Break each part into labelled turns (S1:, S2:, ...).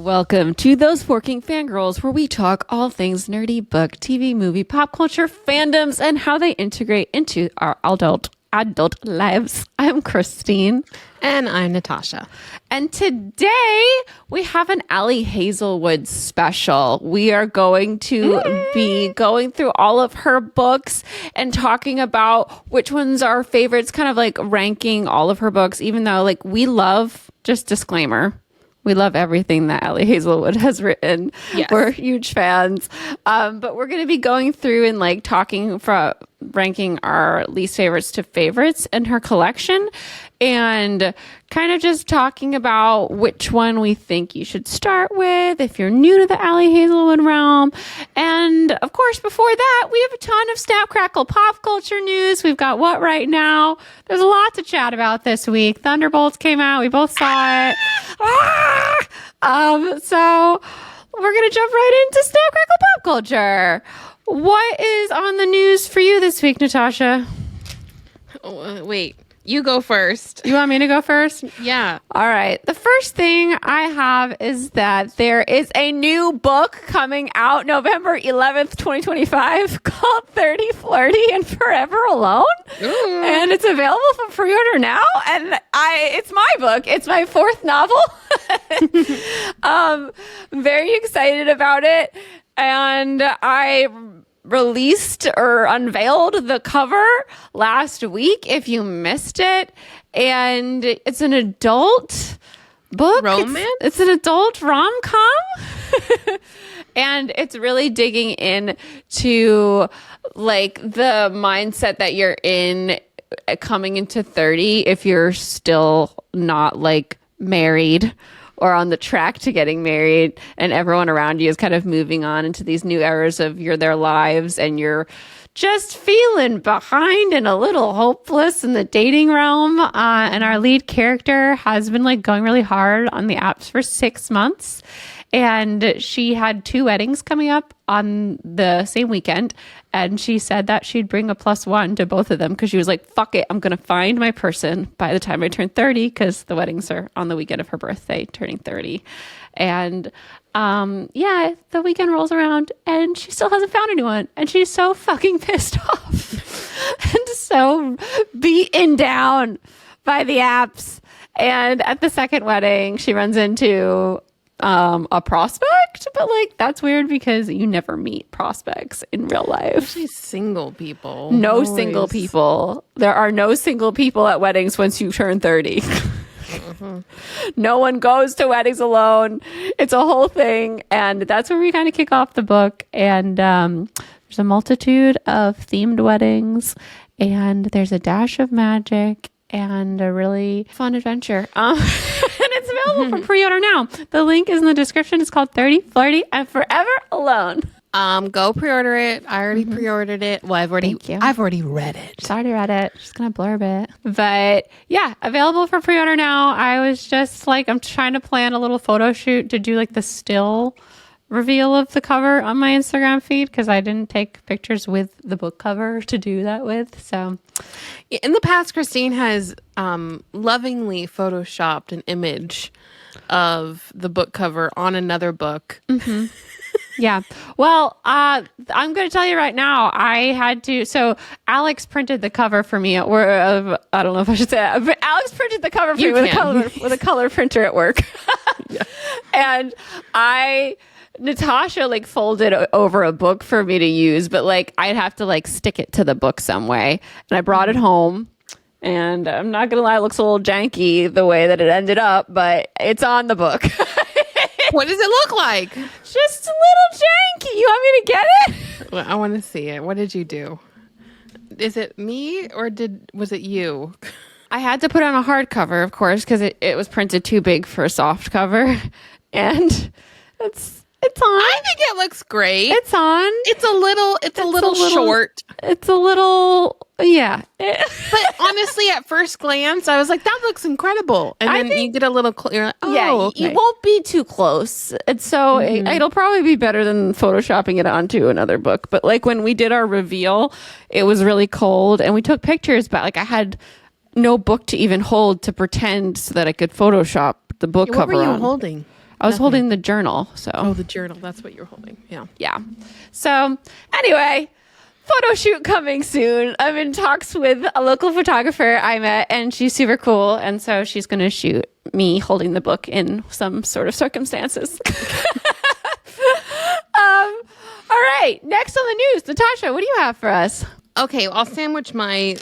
S1: Welcome to Those Forking Fangirls, where we talk all things nerdy, book, TV, movie, pop culture, fandoms, and how they integrate into our adult lives. I'm Christine.
S2: And I'm Natasha.
S1: And today we have an Ali Hazelwood special. We are going to be going through all of her books and talking about which ones are our favorites, kind of like ranking all of her books, even though like we love, just disclaimer, we love everything that Ali Hazelwood has written.
S2: Yes.
S1: We're huge fans. But we're going to be going through and like talking from ranking our least favorites to favorites in her collection and kind of just talking about which one we think you should start with if you're new to the Ali Hazelwood realm. And of course, before that, we have a ton of Snap Crackle pop culture news. We've got what right now? There's a lot to chat about this week. Thunderbolts came out. We both saw it. So we're going to jump right into Snap Crackle pop culture. What is on the news for you this week, Natasha?
S2: Wait, you go first.
S1: You want me to go first?
S2: Yeah.
S1: All right. The first thing I have is that there is a new book coming out November 11th, 2025 called 30, Flirty, and Forever Alone.
S2: Ooh.
S1: And it's available for pre-order now. And it's my book. It's my fourth novel. I'm very excited about it. And I released or unveiled the cover last week if you missed it, and it's an adult book.
S2: Romance?
S1: It's an adult rom-com. And it's really digging in to like the mindset that you're in coming into 30 if you're still not like married or on the track to getting married, and everyone around you is kind of moving on into these new eras of their lives, and you're just feeling behind and a little hopeless in the dating realm. And our lead character has been like going really hard on the apps for 6 months. And she had 2 weddings coming up on the same weekend. And she said that she'd bring a +1 to both of them because she was like, fuck it, I'm going to find my person by the time I turn 30 because the weddings are on the weekend of her birthday, turning 30. And the weekend rolls around and she still hasn't found anyone. And she's so fucking pissed off and so beaten down by the apps. And at the second wedding, she runs into a prospect, but like that's weird because you never meet prospects in real life.
S2: Especially single people.
S1: No
S2: Always.
S1: single people. There are no single people at weddings once you turn 30. No one goes to weddings alone. It's a whole thing, and that's where we kind of kick off the book. And there's a multitude of themed weddings, and there's a dash of magic and a really fun adventure. And it's available for pre-order now. The link is in the description. It's called 30, Flirty, and Forever Alone.
S2: Go pre-order it. I already pre-ordered it. Well, I've already read it.
S1: Just already read it. Just gonna blurb it. But yeah, available for pre-order now. I was just like, I'm trying to plan a little photo shoot to do like the still reveal of the cover on my Instagram feed because I didn't take pictures with the book cover to do that with. So
S2: In the past, Christine has lovingly photoshopped an image of the book cover on another book.
S1: Mm-hmm. Yeah. Well, I'm going to tell you right now, I had to. So Alex printed the cover for me at work. I don't know if I should say that, but Alex printed the cover for me with a color printer at work. Yeah. And Natasha like folded over a book for me to use, but like I'd have to like stick it to the book some way. And I brought it home. And I'm not going to lie, it looks a little janky the way that it ended up, but it's on the book.
S2: What does it look like?
S1: Just a little janky. You want me to get it?
S2: Well, I want to see it. What did you do? Is it me or was it you?
S1: I had to put on a hardcover, of course, because it was printed too big for a soft cover. And it's on.
S2: I think it looks great.
S1: It's on.
S2: It's a little short.
S1: It's a little, yeah.
S2: But honestly, at first glance, I was like, that looks incredible. And then you get a little, you're like, oh,
S1: yeah,
S2: okay.
S1: You won't be too close. And so it'll probably be better than photoshopping it onto another book. But like when we did our reveal, it was really cold and we took pictures, but like I had no book to even hold to pretend so that I could Photoshop the book cover on.
S2: What were you holding?
S1: I was holding the journal. So
S2: Oh, the journal. That's what you're holding. Yeah.
S1: yeah. So anyway, photo shoot coming soon. I'm in talks with a local photographer I met, and she's super cool. And so she's going to shoot me holding the book in some sort of circumstances. All right. Next on the news, Natasha, what do you have for us?
S2: Okay, I'll sandwich my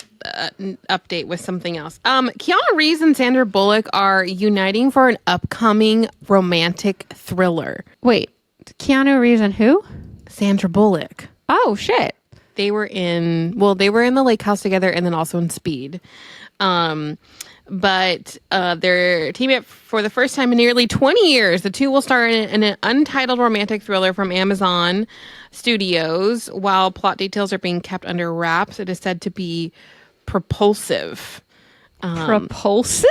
S2: update with something else. Keanu Reeves and Sandra Bullock are uniting for an upcoming romantic thriller.
S1: Wait, Keanu Reeves and who?
S2: Sandra Bullock.
S1: Oh, shit.
S2: They were in the Lake House together and then also in Speed. But they're teaming up for the first time in nearly 20 years. The two will star in an untitled romantic thriller from Amazon Studios. While plot details are being kept under wraps, it is said to be propulsive.
S1: Propulsive?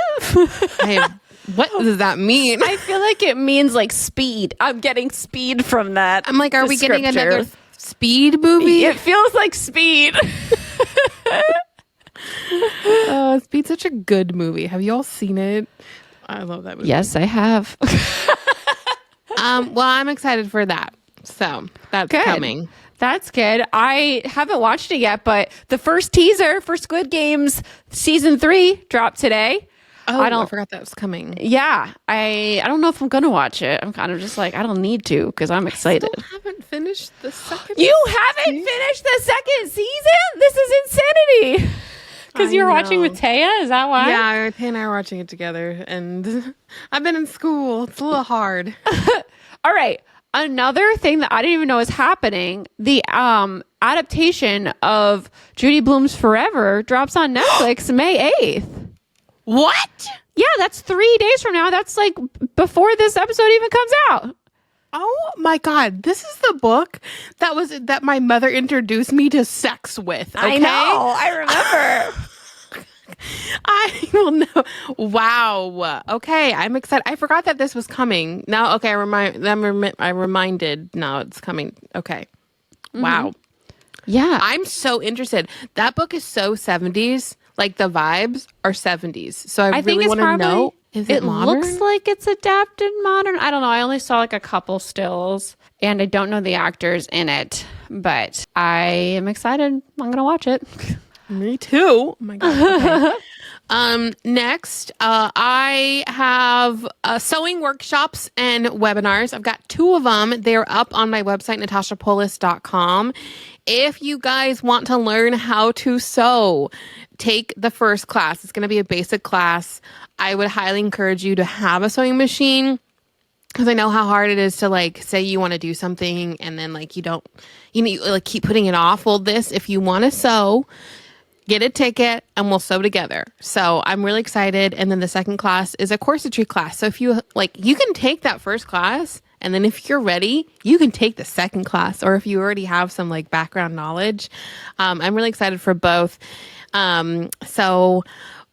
S2: What does that mean?
S1: I feel like it means like speed. I'm getting speed from that.
S2: I'm like, are we getting
S1: descriptor.
S2: another Speed movie?
S1: It feels like Speed.
S2: Speed's such a good movie. Have you all seen it? I love that movie.
S1: Yes, I have.
S2: Well, I'm excited for that. So that's
S1: Good.
S2: coming.
S1: That's good. I haven't watched it yet, but the first teaser for Squid Games season 3 dropped today.
S2: Oh, I forgot that was coming.
S1: Yeah, I don't know if I'm gonna watch it. I'm kind of just like, I don't need to because I'm excited.
S2: I still haven't finished the second.
S1: You haven't finished the second season? This is insanity. Because you're watching with Taya? Is that why?
S2: Yeah, Taya and I are watching it together, and I've been in school. It's a little hard.
S1: All right. Another thing that I didn't even know is happening, the adaptation of Judy Blume's Forever drops on Netflix May 8th.
S2: What?
S1: Yeah, that's 3 days from now. That's like before this episode even comes out.
S2: Oh my God. This is the book that my mother introduced me to sex with. Okay?
S1: I know. I remember.
S2: I will know. Wow. Okay, I'm excited. I forgot that this was coming. Now, okay, I reminded. Now it's coming. Okay. Wow.
S1: Yeah.
S2: I'm so interested. That book is so 70s. Like the vibes are 70s. So I really want to know. Is it modern?
S1: Looks like it's adapted modern. I don't know. I only saw like a couple stills and I don't know the actors in it, but I am excited. I'm going to watch it.
S2: Me too. Oh my God. Okay. Next, I have sewing workshops and webinars. I've got 2 of them. They're up on my website, natashapolis.com. If you guys want to learn how to sew, take the first class. It's going to be a basic class. I would highly encourage you to have a sewing machine because I know how hard it is to like say you want to do something and then like you like keep putting it off. Well, if you want to sew, get a ticket and we'll sew together. So I'm really excited. And then the second class is a corsetry class. So if you you can take that first class and then if you're ready, you can take the second class. Or if you already have some like background knowledge, I'm really excited for both.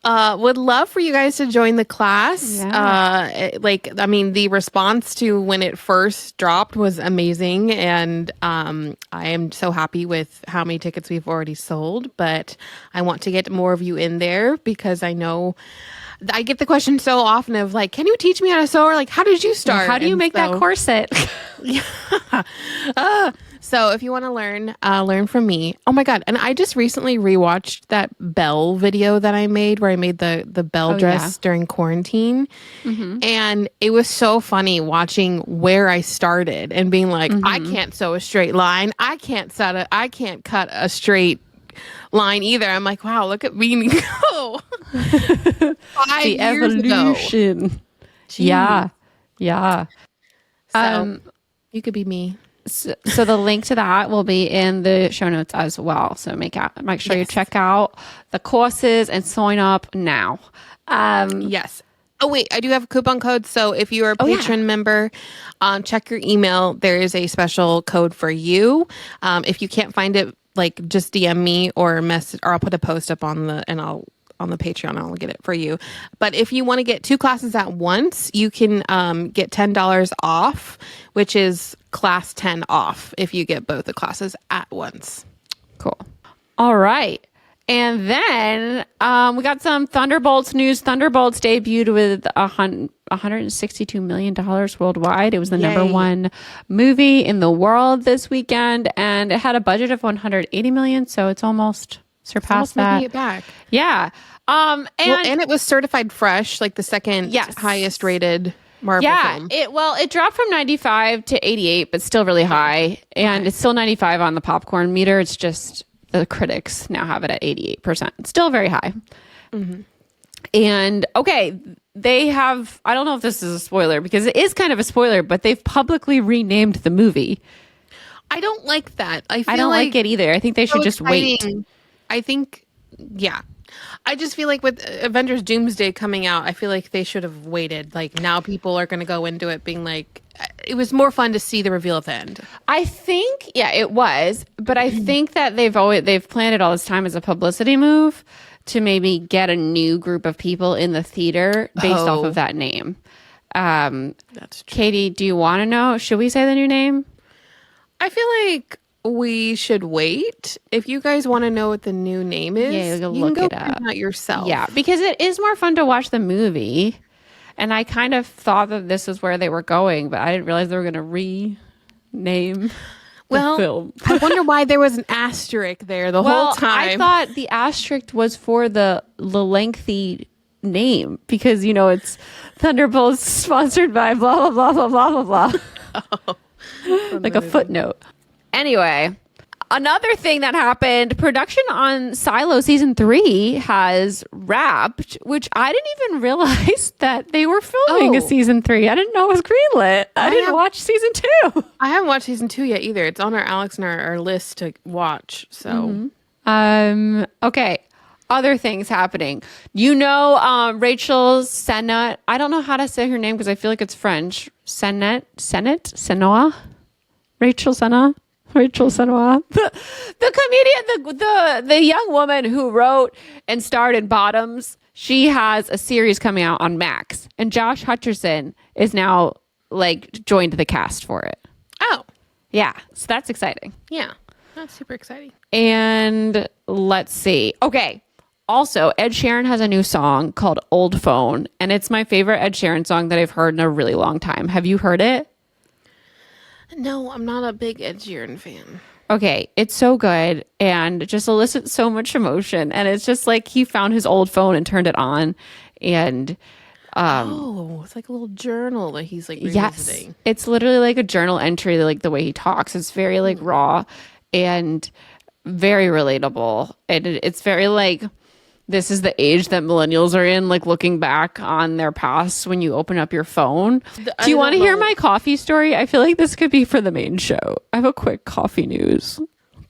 S2: Would love for you guys to join the class.
S1: Yeah.
S2: The response to when it first dropped was amazing. And I am so happy with how many tickets we've already sold. But I want to get more of you in there because I know I get the question so often of like, can you teach me how to sew? Or like, how did you start?
S1: How do you make that corset?
S2: Yeah. So if you want to learn from me. Oh my God. And I just recently rewatched that Belle video that I made where I made the Belle dress during quarantine. Mm-hmm. And it was so funny watching where I started and being like, I can't sew a straight line. I can't cut a straight line either. I'm like, wow, look at me go. 5
S1: the
S2: years
S1: evolution.
S2: Ago.
S1: Yeah.
S2: So you could be me.
S1: So the link to that will be in the show notes as well. So make sure you check out the courses and sign up now.
S2: Yes. Oh, wait, I do have a coupon code. So if you are a patron member, check your email. There is a special code for you. If you can't find it, like just DM me or message, or I'll put a post up on the Patreon. I'll get it for you. But if you want to get 2 classes at once, you can get $10 off, which is class 10 off if you get both the classes at once.
S1: Cool. All right. And then we got some Thunderbolts news. Thunderbolts debuted with $162 million worldwide. It was the number
S2: Yay.
S1: one movie in the world this weekend, and it had a budget of $180 million, so it's almost surpassed that.
S2: Making it back.
S1: Yeah. And
S2: And it was certified fresh, like the second highest rated Marvel film.
S1: It dropped from 95 to 88, but still really high. And it's still 95 on the popcorn meter. It's just the critics now have it at 88%. Still very high.
S2: Mm-hmm.
S1: And they have, I don't know if this is a spoiler because it is kind of a spoiler, but they've publicly renamed the movie.
S2: I don't like that. I
S1: don't like it either. I think they should just wait.
S2: I think, I just feel like with Avengers Doomsday coming out, I feel like they should have waited. Like now people are going to go into it being like, it was more fun to see the reveal at the end.
S1: I think, it was, but I think that they've planned it all this time as a publicity move to maybe get a new group of people in the theater based off of that name.
S2: That's true.
S1: Katie, do you want to know? Should we say the new name?
S2: I feel like we should wait. If you guys want to know what the new name is, you can go find out yourself.
S1: Yeah, because it is more fun to watch the movie. And I kind of thought that this is where they were going, but I didn't realize they were going to rename the film.
S2: I wonder why there was an asterisk there the whole time.
S1: I thought the asterisk was for the lengthy name because, it's Thunderbolts sponsored by blah, blah, blah, blah, blah, blah, blah. Like a footnote. Anyway, another thing that happened, production on Silo season 3 has wrapped, which I didn't even realize that they were filming a season 3. I didn't know it was greenlit. I didn't watch season 2.
S2: I haven't watched season 2 yet either. It's on Alex and our list to watch. So,
S1: okay. Other things happening. Rachel Sennett. I don't know how to say her name because I feel like it's French. Sennett? Rachel Sennett? The comedian, the young woman who wrote and starred in Bottoms, she has a series coming out on Max, and Josh Hutcherson is now joined the cast for it.
S2: Oh,
S1: yeah, so that's exciting.
S2: Yeah, that's super exciting.
S1: And let's see. Okay, also Ed Sheeran has a new song called "Old Phone," and it's my favorite Ed Sheeran song that I've heard in a really long time. Have you heard it?
S2: No, I'm not a big Ed Sheeran fan.
S1: Okay, it's so good and just elicits so much emotion. And it's just like he found his old phone and turned it on. And
S2: it's like a little journal that he's revisiting.
S1: Yes, it's literally like a journal entry, like the way he talks. It's very raw and very relatable. And it's very this is the age that millennials are in, looking back on their past when you open up your phone. Do you want to hear my coffee story? I feel like this could be for the main show. I have a quick coffee news.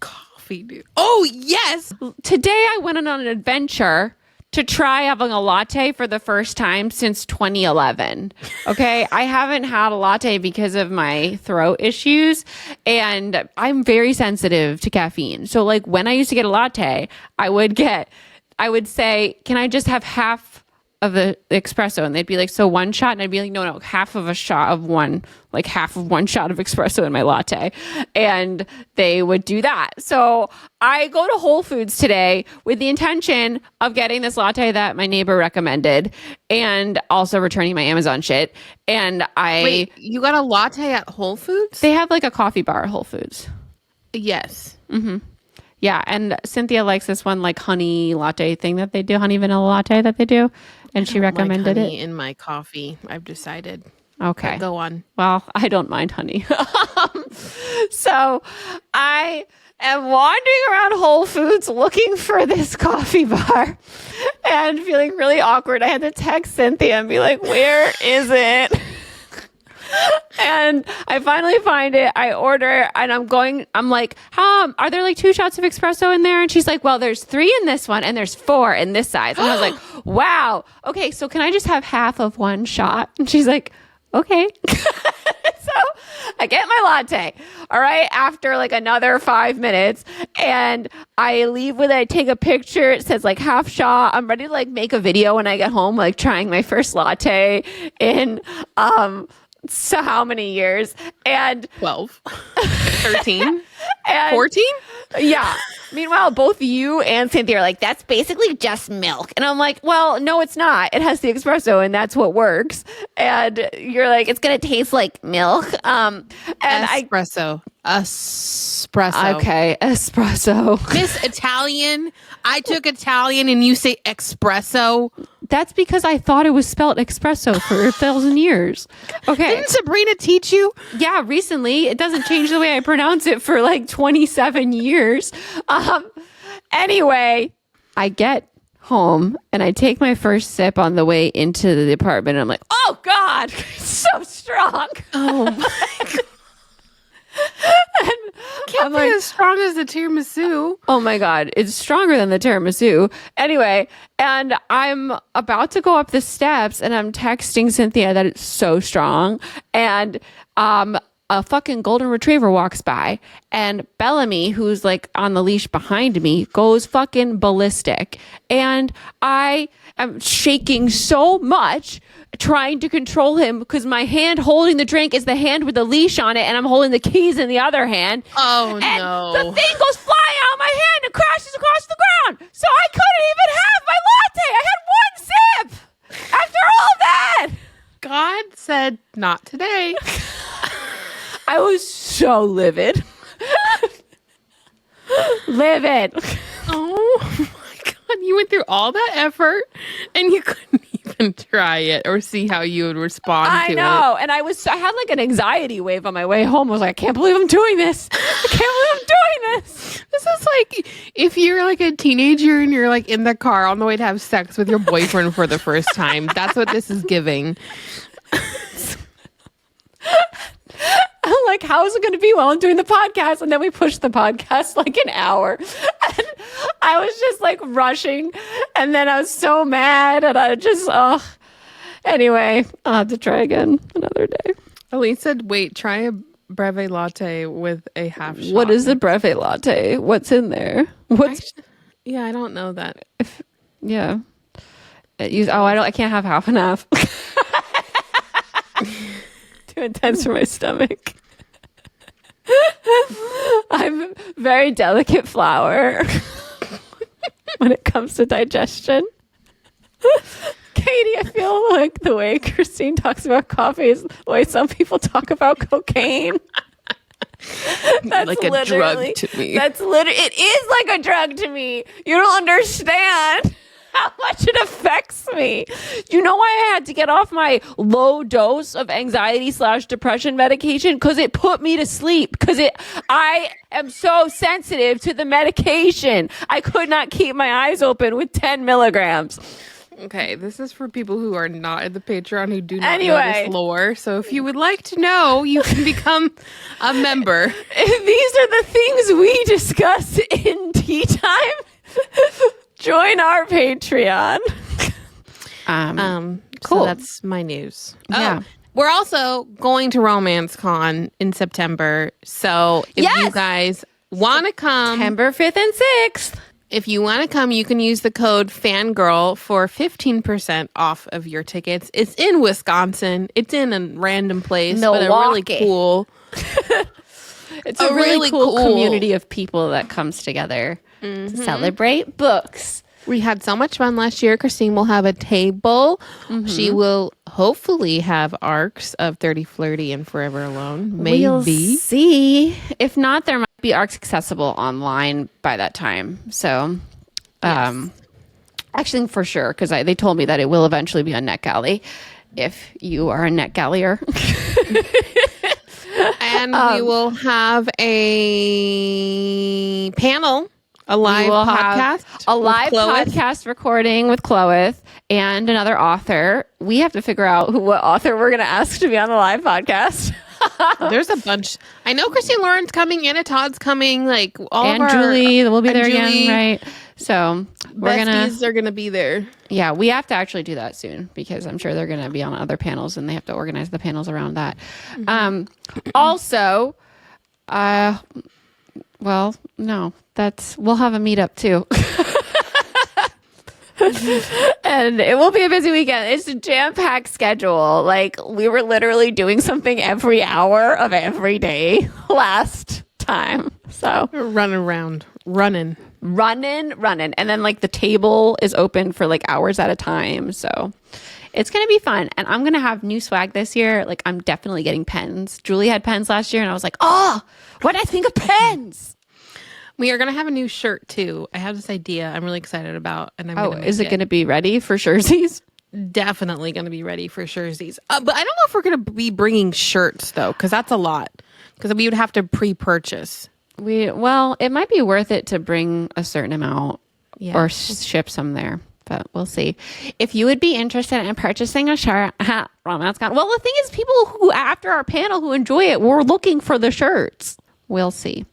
S2: Coffee news. Oh, yes.
S1: Today I went on an adventure to try having a latte for the first time since 2011. Okay. I haven't had a latte because of my throat issues and I'm very sensitive to caffeine. So when I used to get a latte, I would say, can I just have half of the espresso? And they'd be like, so one shot? And I'd be like, no, half of a shot of one, half of one shot of espresso in my latte. And they would do that. So I go to Whole Foods today with the intention of getting this latte that my neighbor recommended and also returning my Amazon shit. And
S2: Wait, you got a latte at Whole Foods?
S1: They have a coffee bar at Whole Foods.
S2: Yes.
S1: Mm-hmm. Yeah, and Cynthia likes this one honey latte thing that they do, honey vanilla latte that they do, and she recommended
S2: honey
S1: it
S2: in my coffee. I've decided.
S1: Okay,
S2: go on.
S1: Well, I don't mind honey. So I am wandering around Whole Foods looking for this coffee bar and feeling really awkward. I had to text Cynthia and be like, "Where is it?" And I finally find it. I order and I'm like, are there 2 shots of espresso in there? And she's like, well, there's 3 in this one and there's 4 in this size. And I was like, wow. Okay. So can I just have half of one shot? And she's like, okay. So I get my latte. All right. After another 5 minutes and I leave I take a picture. It says half shot. I'm ready to make a video when I get home, trying my first latte in, so how many years? And
S2: 12, 13,
S1: and
S2: 14?
S1: Yeah. Meanwhile, both you and Cynthia are like, that's basically just milk. And I'm like, well, no, it's not. It has the espresso and that's what works. And you're like, it's going to taste like milk.
S2: Espresso.
S1: Okay, espresso.
S2: Miss Italian. I took Italian and you say espresso.
S1: That's because I thought it was spelled espresso for 1,000 years. Okay.
S2: Didn't Sabrina teach you?
S1: Yeah, recently. It doesn't change the way I pronounce it for like 27 years. Anyway, I get home and I take my first sip on the way into the apartment. And I'm like, oh God, it's so strong.
S2: Oh my God. Can't be as strong as the tiramisu.
S1: Oh my God, it's stronger than the tiramisu. Anyway, and I'm about to go up the steps and I'm texting Cynthia that it's so strong. And a fucking golden retriever walks by and Bellamy, who's like on the leash behind me, goes fucking ballistic. And I am shaking so much trying to control him because my hand holding the drink is the hand with the leash on it and I'm holding the keys in the other hand.
S2: Oh,
S1: and
S2: no.
S1: the thing goes flying out of my hand and crashes across the ground. So I couldn't even have my latte. I had one sip after all that.
S2: God said, not today.
S1: I was so livid. Livid.
S2: Oh my God. You went through all that effort and you couldn't even try it or see how you would respond to it.
S1: I know. And I had like an anxiety wave on my way home. I was like, I can't believe I'm doing this. I can't believe I'm doing this.
S2: This is like if you're like a teenager and you're like in the car on the way to have sex with your boyfriend for the first time. That's what this is giving.
S1: I'm like, how is it going to be while I'm doing the podcast? And then we pushed the podcast like an hour. And I was just like rushing. And then I was so mad. And I just, anyway, I'll have to try again another day.
S2: Elise said, wait, try a breve latte with a half shot.
S1: What is a breve latte? What's in there?
S2: Yeah, I don't know that.
S1: Yeah. I can't have half and half. Too intense for my stomach. I'm very delicate flour when it comes to digestion. Katie, I feel like the way Christine talks about coffee is the way some people talk about cocaine.
S2: That's like a drug to me.
S1: It is like a drug to me. You don't understand how much it affects me. You know why I had to get off my low dose of anxiety/depression medication? Because it put me to sleep. I am so sensitive to the medication. I could not keep my eyes open with 10 milligrams.
S2: Okay, this is for people who are not at the Patreon who do not know this lore. So if you would like to know, you can become a member.
S1: These are the things we discuss in tea time. Join our Patreon.
S2: Cool. So that's my news.
S1: Yeah.
S2: We're also going to Romance Con in September. So if you guys want to come.
S1: September 5th and 6th.
S2: If you want to come, you can use the code FANGIRL for 15% off of your tickets. It's in Wisconsin. It's in a random place.
S1: Milwaukee.
S2: But a really cool.
S1: It's a really cool community of people that comes together to celebrate books.
S2: We had so much fun last year. Christine will have a table. She will hopefully have arcs of 30 Flirty and Forever Alone. Maybe.
S1: We'll see. If not, there might be arcs accessible online by that time. So, actually, for sure, because they told me that it will eventually be on NetGalley if you are a NetGallier.
S2: And we will have a panel. A live
S1: podcast recording with Chloeth and another author. We have to figure out what author we're going to ask to be on the live podcast.
S2: There's a bunch. I know Christine Lauren's coming, Anna Todd's coming, like all
S1: and
S2: of our,
S1: Julie will be there again, right? So
S2: they're gonna be there.
S1: Yeah, we have to actually do that soon because I'm sure they're gonna be on other panels and they have to organize the panels around that. Also, well, no, we'll have a meetup too. And it will be a busy weekend. It's a jam-packed schedule. Like we were literally doing something every hour of every day last time. So
S2: Running around, running.
S1: And then like the table is open for like hours at a time. So it's going to be fun. And I'm going to have new swag this year. Like I'm definitely getting pens. Julie had pens last year and I was like, oh, what did I think of pens?
S2: We are going to have a new shirt too. I have this idea I'm really excited about. And
S1: is it going to be ready for Sherzies?
S2: Definitely going to be ready for Sherzies. But I don't know if we're going to be bringing shirts though, because that's a lot. Because we would have to pre-purchase.
S1: Well, it might be worth it to bring a certain amount or ship some there. But we'll see. If you would be interested in purchasing a shirt, Romance Con. Well, the thing is, people who after our panel who enjoy it, we're looking for the shirts. We'll see.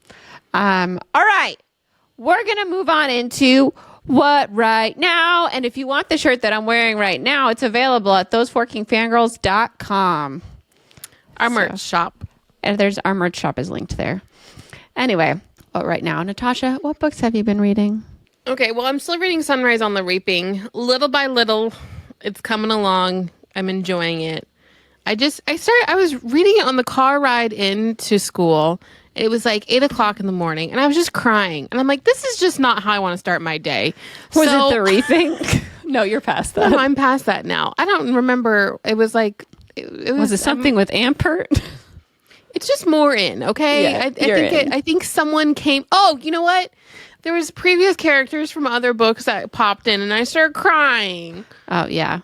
S1: All right, we're gonna move on into what right now. And if you want the shirt that I'm wearing right now, it's available at thoseforkingfangirls.com.
S2: Our merch shop.
S1: And our merch shop is linked there. Anyway, what right now, Natasha? What books have you been reading?
S2: Okay, well, I'm still reading Sunrise on the Reaping. Little by little, it's coming along. I'm enjoying it. I was reading it on the car ride into school. It was like 8 o'clock in the morning, and I was just crying. And I'm like, this is just not how I want to start my day.
S1: Was it the Reaping? No, you're past that.
S2: No, I'm past that now. I don't remember. It was like...
S1: Was it something with Ampert?
S2: It's just more in, okay?
S1: Yeah,
S2: I think someone came... Oh, you know what? There was previous characters from other books that popped in, and I started crying.
S1: Oh, yeah.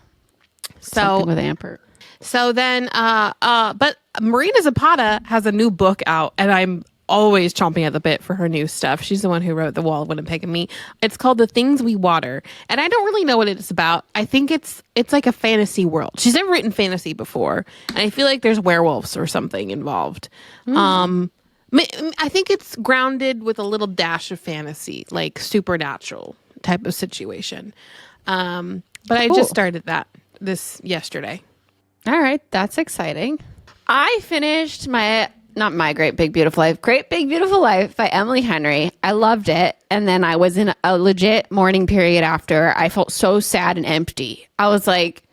S2: Something
S1: with Ampert.
S2: So then, but Marina Zapata has a new book out, and I'm always chomping at the bit for her new stuff. She's the one who wrote The Wall of Winnipeg and Me. It's called The Things We Water, and I don't really know what it's about. I think it's like a fantasy world. She's never written fantasy before, and I feel like there's werewolves or something involved. I think it's grounded with a little dash of fantasy, like supernatural type of situation. But I just started this yesterday.
S1: All right, that's exciting. I finished not my Great Big Beautiful Life, Great Big Beautiful Life by Emily Henry. I loved it. And then I was in a legit mourning period after. I felt so sad and empty. I was like,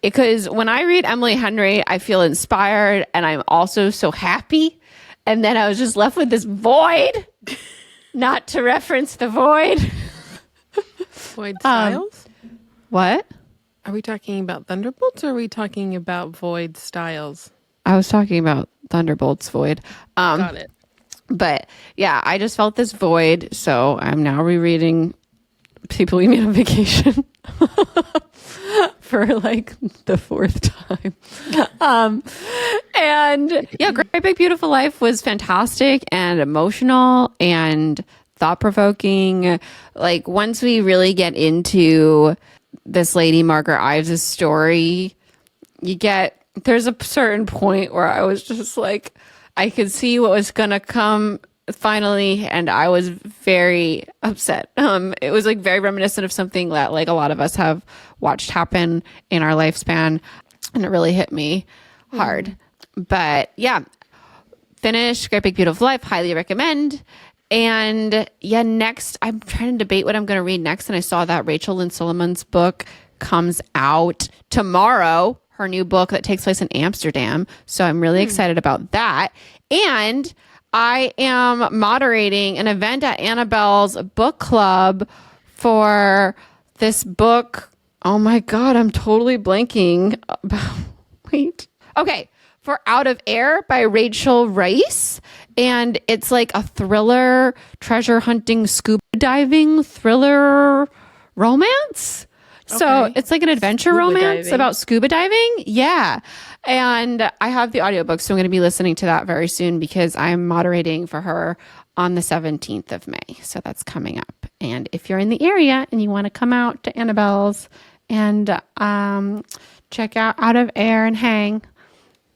S1: because when I read Emily Henry, I feel inspired and I'm also so happy. And then I was just left with this void, not to reference the void.
S2: Void Styles?
S1: What?
S2: Are we talking about Thunderbolts or are we talking about Void Styles?
S1: I was talking about Thunderbolts void.
S2: Got it.
S1: But yeah, I just felt this void. So I'm now rereading People We Meet on Vacation for like the fourth time. And yeah, Great Big Beautiful Life was fantastic and emotional and thought-provoking. Like once we really get into this lady, Margaret Ives' story, there's a certain point where I was just like, I could see what was going to come finally, and I was very upset. It was like very reminiscent of something that like a lot of us have watched happen in our lifespan, and it really hit me hard. But yeah, finished Great Big Beautiful Life, highly recommend. And yeah, next I'm trying to debate what I'm going to read next, and I saw that Rachel Lynn Solomon's book comes out tomorrow, her new book that takes place in Amsterdam. So I'm really excited about that. And I am moderating an event at Annabelle's book club for this book. Oh my God, I'm totally blanking. Wait. Okay. For Out of Air by Rachel Rice. And it's like a thriller, treasure hunting, scuba diving thriller romance. So it's like an adventure romance about scuba diving. Yeah. And I have the audiobook, so I'm going to be listening to that very soon because I'm moderating for her on the 17th of May. So that's coming up. And if you're in the area and you want to come out to Annabelle's and check out of Air and hang,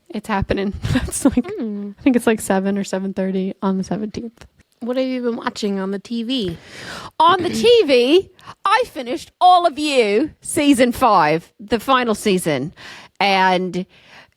S1: it's happening. That's like, I think it's like 7 or 7:30 on the 17th.
S2: What have you been watching on the TV?
S1: On the TV, I finished All of You, season 5, the final season. And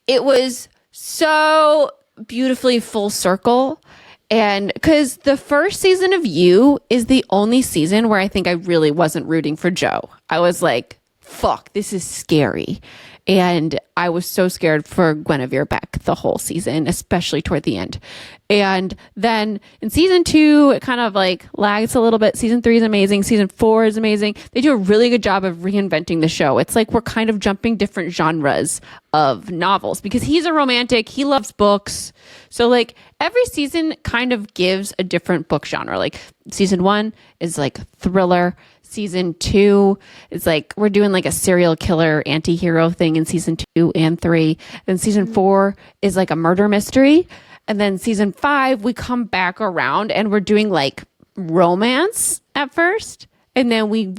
S1: it was so beautifully full circle. And because the first season of You is the only season where I think I really wasn't rooting for Joe. I was like, fuck, this is scary. And I was so scared for Guinevere Beck the whole season, especially toward the end. And then in season 2, it kind of like lags a little bit. Season 3 is amazing. Season 4 is amazing. They do a really good job of reinventing the show. It's like we're kind of jumping different genres of novels because he's a romantic. He loves books. So like every season kind of gives a different book genre. Like season 1 is like thriller. Season 2 is like we're doing like a serial killer anti-hero thing in season 2 and 3. Then season 4 is like a murder mystery. And then season 5, we come back around and we're doing like romance at first. And then we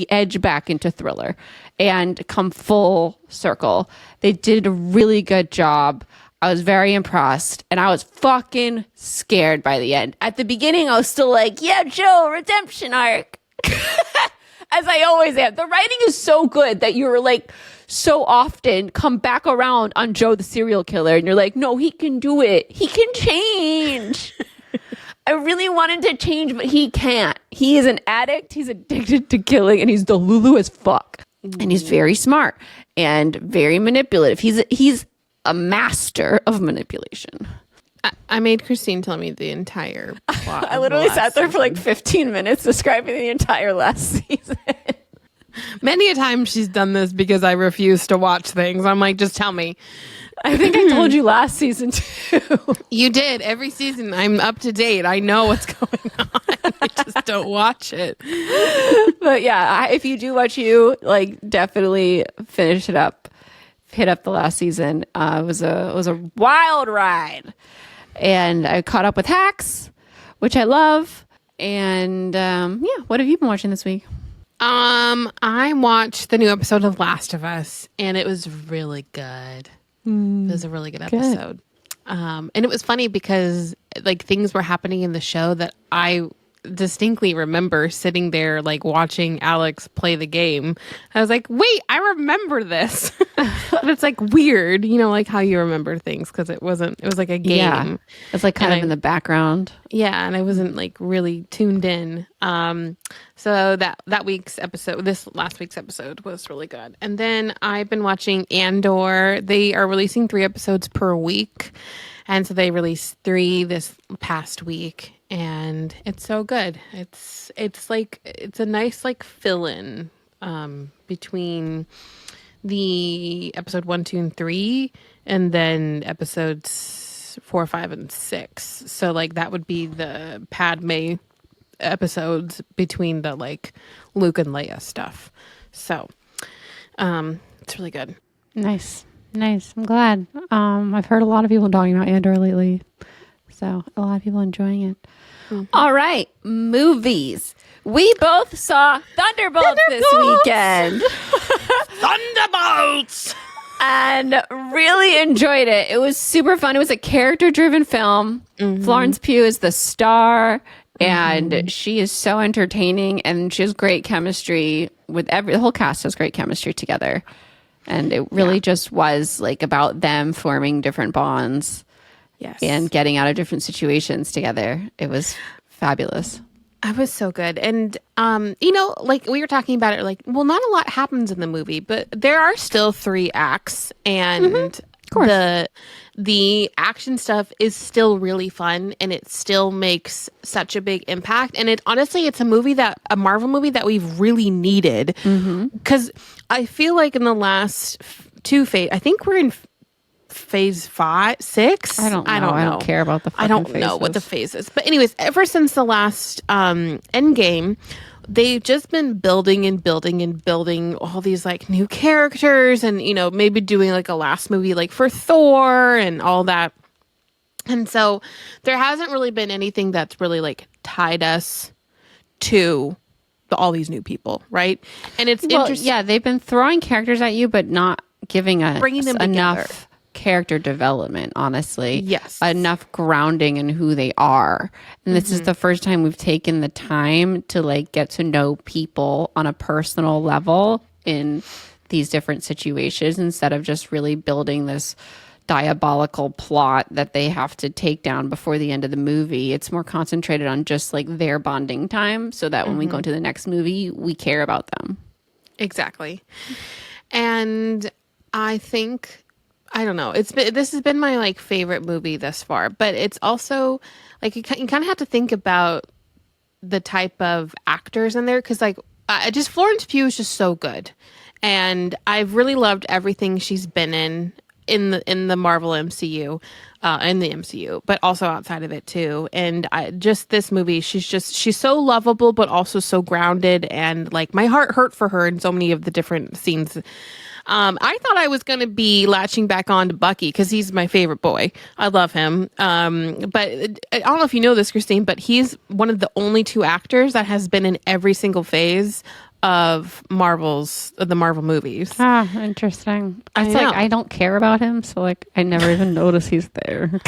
S1: edge back into thriller and come full circle. They did a really good job. I was very impressed and I was fucking scared by the end. At the beginning, I was still like, yeah, Joe, redemption arc. As I always am. The writing is so good that you're like so often come back around on Joe the serial killer and you're like, no, he can do it. He can change. I really wanted to change, but he can't. He is an addict. He's addicted to killing and he's Delulu as fuck. And he's very smart and very manipulative. He's a master of manipulation.
S2: I made Christine tell me the entire plot.
S1: I literally sat there for like 15 minutes describing the entire last season.
S2: Many a time she's done this because I refuse to watch things. I'm like, just tell me.
S1: I think I told you last season too.
S2: You did. Every season I'm up to date. I know what's going on. I just don't watch it.
S1: But yeah, if you do watch you, like definitely finish it up. Hit up the last season. It was a wild ride. And I caught up with Hacks, which I love. And yeah, what have you been watching this week?
S2: I watched the new episode of Last of Us, and it was really good. It was a really good episode. And it was funny because like things were happening in the show that I distinctly remember sitting there like watching Alex play the game. I was like, wait, I remember this. But it's like weird, you know, like how you remember things because it was like a game.
S1: Yeah. It's like kind of in the background.
S2: Yeah, and I wasn't like really tuned in. So that week's episode, this last week's episode was really good. And then I've been watching Andor. They are releasing 3 episodes per week. And so they released 3 this past week. And it's so good. It's a nice like fill-in between the episode 1, 2, and 3, and then episodes 4, 5, and 6. So like that would be the Padme episodes between the like Luke and Leia stuff. So it's really good.
S1: Nice. I'm glad. I've heard a lot of people talking about Andor lately. So a lot of people enjoying it. Mm-hmm. All right. Movies. We both saw Thunderbolts this weekend.
S2: Thunderbolts!
S1: And really enjoyed it. It was super fun. It was a character-driven film. Mm-hmm. Florence Pugh is the star. And she is so entertaining. And she has great chemistry with the whole cast has great chemistry together. And it really just was like about them forming different bonds.
S2: Yes.
S1: And getting out of different situations together. It was fabulous.
S2: I was so good. And, you know, like we were talking about it, like, well, not a lot happens in the movie, but there are still 3 acts. And the action stuff is still really fun. And it still makes such a big impact. And honestly, it's a Marvel movie that we've really needed. Because I feel like in the last 2 I think we're in phase 5, 6.
S1: I don't know. I don't care about the
S2: I don't know what the phase is. But anyways, ever since the last Endgame, they've just been building all these like new characters and, you know, maybe doing like a last movie like for Thor and all that. And so there hasn't really been anything that's really like tied us to all these new people, right? And it's interesting.
S1: Yeah, they've been throwing characters at you, but not giving
S2: bringing them
S1: enough
S2: together.
S1: Character development, honestly.
S2: Yes.
S1: Enough grounding in who they are. And this is the first time we've taken the time to like get to know people on a personal level in these different situations instead of just really building this diabolical plot that they have to take down before the end of the movie. It's more concentrated on just like their bonding time so that when we go into the next movie, we care about them.
S2: Exactly. And I think, I don't know, this has been my like favorite movie thus far, but it's also like you kind of have to think about the type of actors in there, because like just Florence Pugh is just so good, and I've really loved everything she's been in the Marvel MCU, in the MCU, but also outside of it too. And just this movie, she's so lovable, but also so grounded, and like my heart hurt for her in so many of the different scenes. I thought I was going to be latching back on to Bucky because he's my favorite boy. I love him. But I don't know if you know this, Christine, but he's one of the only 2 actors that has been in every single phase of the Marvel movies.
S1: Ah, interesting. It's like I don't care about him, so like I never even notice he's there.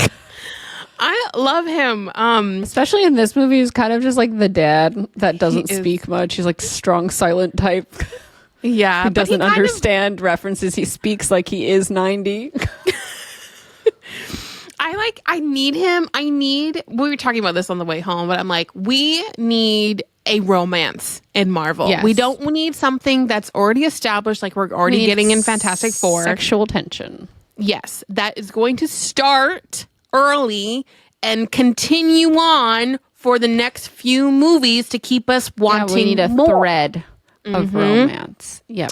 S2: I love him.
S1: Especially in this movie, he's kind of just like the dad that doesn't speak much. He's like strong, silent type.
S2: Yeah,
S1: he doesn't understand references. He speaks like he is 90.
S2: I need him. We were talking about this on the way home, but I'm like, we need a romance in Marvel. Yes. We don't need something that's already established, like we're already getting in Fantastic Four.
S1: Sexual tension.
S2: Yes, that is going to start early and continue on for the next few movies to keep us wanting more.
S1: We need a thread of romance. Yep.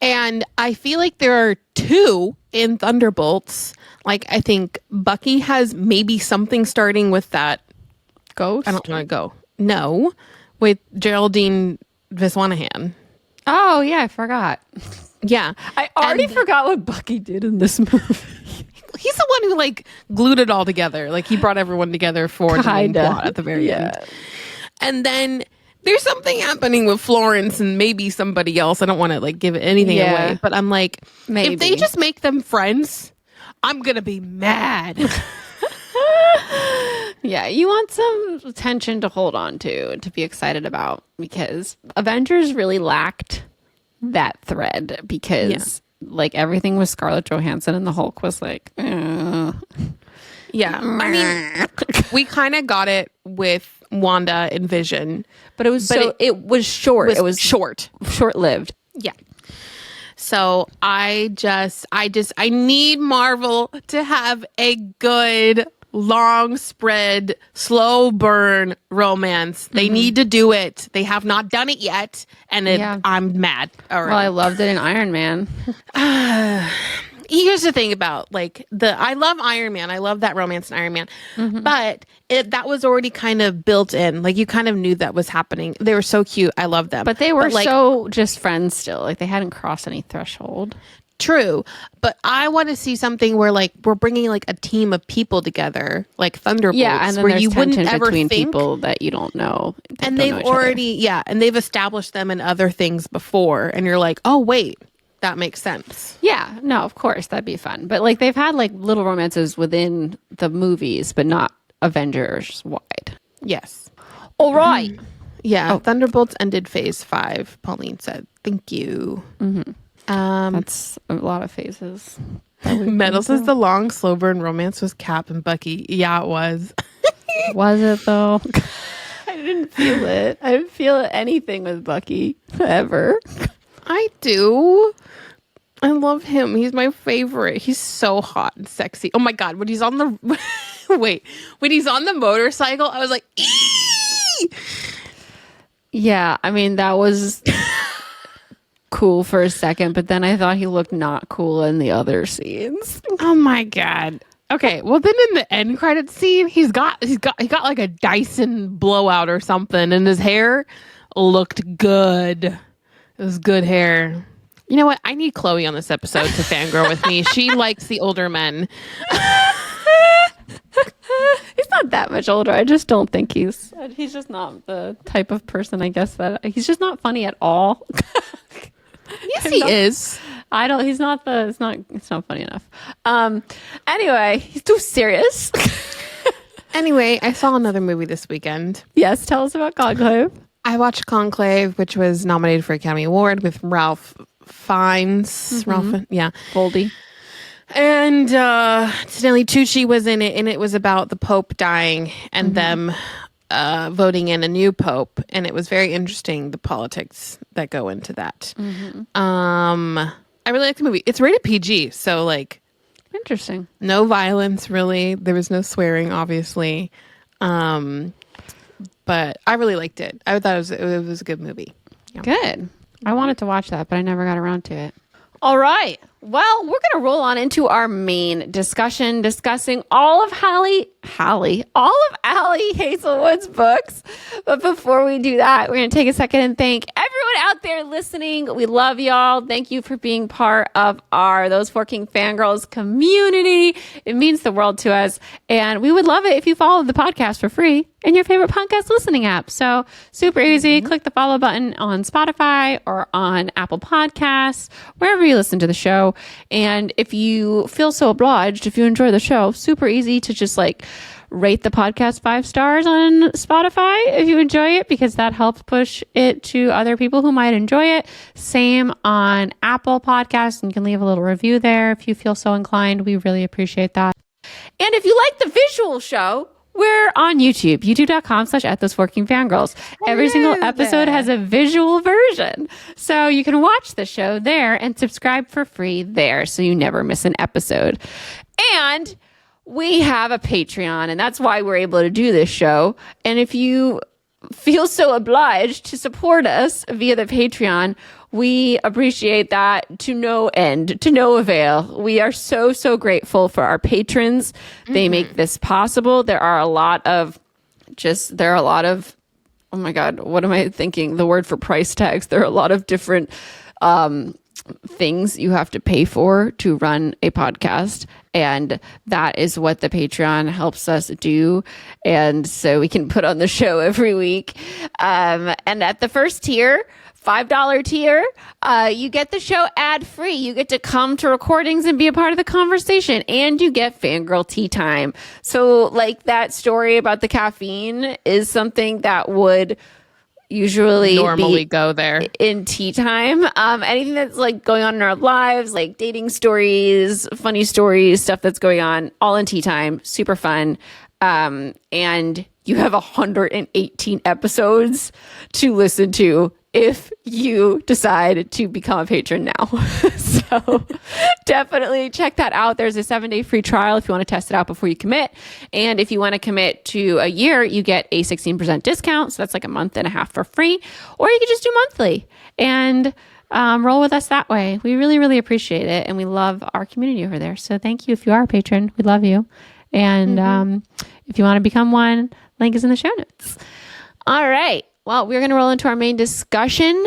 S2: And I feel like there are 2 in Thunderbolts. Like, I think Bucky has maybe something starting with that
S1: Ghost.
S2: I don't want to go. No, with Geraldine Viswanahan.
S1: Oh yeah, I forgot.
S2: Yeah,
S1: I already forgot what Bucky did in this movie.
S2: He's the one who like glued it all together. Like he brought everyone together for the main plot at the very end. And then there's something happening with Florence and maybe somebody else. I don't want to like give anything away, but I'm like, if they just make them friends, I'm gonna be mad.
S1: Yeah, you want some tension to hold on to be excited about, because Avengers really lacked that thread, because like everything was Scarlett Johansson and the Hulk was like,
S2: yeah. I mean, we kind of got it with Wanda and Vision,
S1: but it was short. It was short-lived.
S2: Yeah. So I need Marvel to have a good long spread, slow burn romance. They need to do it. They have not done it yet, and I'm mad.
S1: Well, I loved it in Iron Man.
S2: Here's the thing about like I love Iron Man. I love that romance in Iron Man, but that was already kind of built in. Like you kind of knew that was happening. They were so cute. I love them,
S1: but they were so just friends still. Like they hadn't crossed any threshold.
S2: True, but I want to see something where like we're bringing like a team of people together, like Thunderbolts,
S1: and then
S2: where you wouldn't ever
S1: between
S2: think
S1: people that you don't know,
S2: and they've already and they've established them in other things before, and you're like, oh wait, that makes sense.
S1: Yeah, no, of course that'd be fun, but like they've had like little romances within the movies, but not Avengers wide.
S2: Yes.
S1: All right.
S2: Yeah. Thunderbolts ended phase 5. Pauline said, "Thank you."
S1: That's a lot of phases.
S2: Metal says the long, slow burn romance was Cap and Bucky. Yeah, it was.
S1: Was it though? I didn't feel it. I didn't feel anything with Bucky ever.
S2: I do. I love him. He's my favorite. He's so hot and sexy. Oh my god, when he's on the when he's on the motorcycle, I was like, eee!
S1: Yeah, I mean that was cool for a second, but then I thought he looked not cool in the other scenes.
S2: Oh my god. Okay, well then in the end credit scene, he got like a Dyson blowout or something, and his hair looked good. It was good hair. You know what? I need Chloe on this episode to fangirl with me. She likes the older men.
S1: He's not that much older. I just don't think he's just not the type of person, I guess, that he's just not funny at all.
S2: Yes, he is.
S1: It's not funny enough. Anyway, he's too serious.
S2: Anyway, I saw another movie this weekend.
S1: Yes, tell us about Conclave.
S2: I watched Conclave, which was nominated for Academy Award with Ralph Fiennes.
S1: Boldy.
S2: And Stanley Tucci was in it, and it was about the Pope dying and them voting in a new pope, and it was very interesting, the politics that go into that. I really like the movie. It's rated PG, so like
S1: Interesting.
S2: no violence really. There was no swearing, obviously, but I really liked it. I thought it was a good movie. Yeah.
S1: Good. I wanted to watch that, but I never got around to it. All right. Well, we're going to roll on into our main discussion, discussing all of Ali Hazelwood's books. But before we do that, we're going to take a second and thank everyone out there listening. We love y'all. Thank you for being part of our Those Four King Fangirls community. It means the world to us. And we would love it if you followed the podcast for free in your favorite podcast listening app. So super easy. Click the follow button on Spotify or on Apple Podcasts, wherever you listen to the show. And if you feel so obliged, if you enjoy the show, super easy to just like rate the podcast 5 stars on Spotify if you enjoy it, because that helps push it to other people who might enjoy it. Same on Apple Podcasts, and you can leave a little review there if you feel so inclined. We really appreciate that. And if you like the visual show, we're on YouTube, youtube.com/@those4kingfangirls. Every single episode has a visual version. So you can watch the show there and subscribe for free there so you never miss an episode. And we have a Patreon, and that's why we're able to do this show. And if you feel so obliged to support us via the Patreon, we appreciate that to no end, to no avail. We are so, so grateful for our patrons. They make this possible. There are a lot of, oh my God, what am I thinking? The word for price tags. There are a lot of different things you have to pay for to run a podcast. And that is what the Patreon helps us do. And so we can put on the show every week. And at the first tier, $5 tier, you get the show ad free. You get to come to recordings and be a part of the conversation, and you get fangirl tea time. So like that story about the caffeine is something that would usually
S2: normally go there
S1: in tea time. Anything that's like going on in our lives, like dating stories, funny stories, stuff that's going on, all in tea time. Super fun. And you have 118 episodes to listen to if you decide to become a patron now. So definitely check that out. There's a 7-day free trial if you want to test it out before you commit. And if you want to commit to a year, you get a 16% discount. So that's like a month and a half for free. Or you can just do monthly and roll with us that way. We really, really appreciate it. And we love our community over there. So thank you if you are a patron. We love you. And if you want to become one, link is in the show notes. All right. Well, we're going to roll into our main discussion.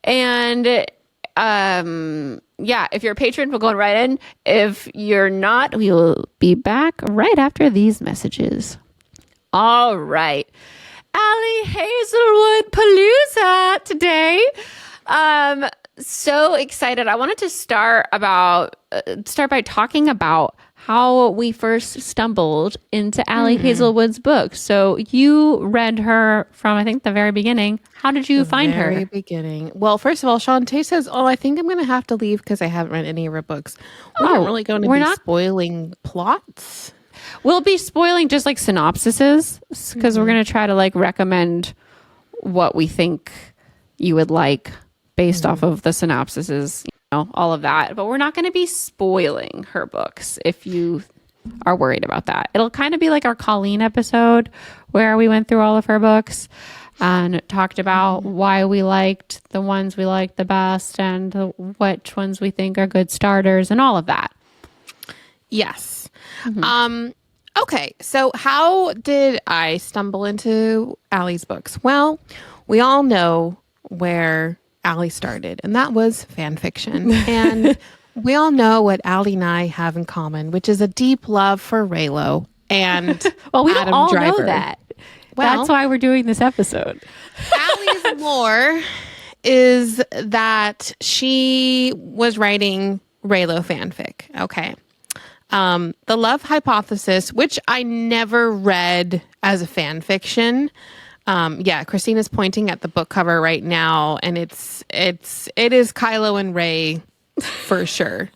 S1: And if you're a patron, we'll go right in. If you're not, we will be back right after these messages. All right. Ali Hazelwood Palooza today. So excited. I wanted to start by talking about how we first stumbled into Ali Hazelwood's book. So you read her from, I think, the very beginning. How did you find her?
S2: Very beginning. Well, first of all, Shantae says, I think I'm going to have to leave because I haven't read any of her books. We're not really going to be spoiling plots.
S1: We'll be spoiling just like synopsises because we're going to try to like recommend what we think you would like based off of the synopsises. All of that, but we're not going to be spoiling her books if you are worried about that. It'll kind of be like our Colleen episode where we went through all of her books and talked about why we liked the ones we liked the best and which ones we think are good starters and all of that.
S2: Yes. Okay, so how did I stumble into Ali's books? Well, we all know where Ali started, and that was fan fiction. And we all know what Ali and I have in common, which is a deep love for Raylo and
S1: well, we
S2: Adam
S1: don't all
S2: Driver.
S1: know that.
S2: Well,
S1: that's why we're doing this episode.
S2: Ali's lore is that she was writing Raylo fanfic. Okay. The Love Hypothesis, which I never read as a fan fiction. Christina's pointing at the book cover right now, and it is Kylo and Rey for sure.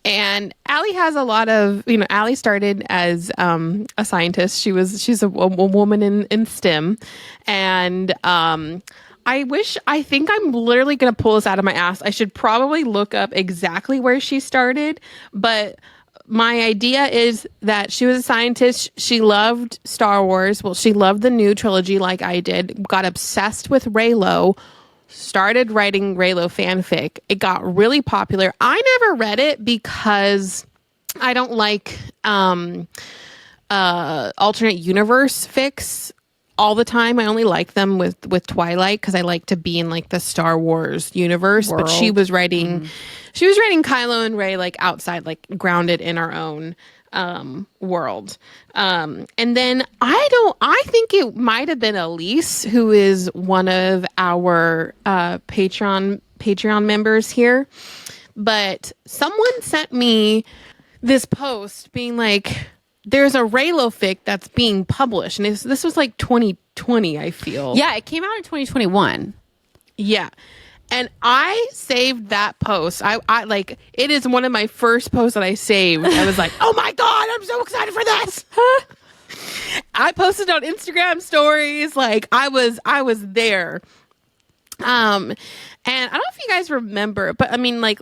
S2: And Ali has a lot of, Ali started as a scientist. She's a woman in STEM. And I think I'm literally going to pull this out of my ass. I should probably look up exactly where she started. But my idea is that she was a scientist. She loved Star Wars. Well, she loved the new trilogy like I did. Got obsessed with Reylo. Started writing Reylo fanfic. It got really popular. I never read it because I don't like alternate universe fics all the time. I only like them with Twilight because I like to be in like the Star Wars universe.
S1: World.
S2: But she was writing Kylo and Rey like outside, like grounded in our own world. And then I think it might have been Elise, who is one of our Patreon members here. But someone sent me this post being like, there's a Reylo fic that's being published. And this was like 2020, I feel.
S1: Yeah, it came out in 2021.
S2: Yeah. And I saved that post. I like, it is one of my first posts that I saved. I was like, oh my God, I'm so excited for this. I posted on Instagram stories. Like I was there. And I don't know if you guys remember, but I mean, like,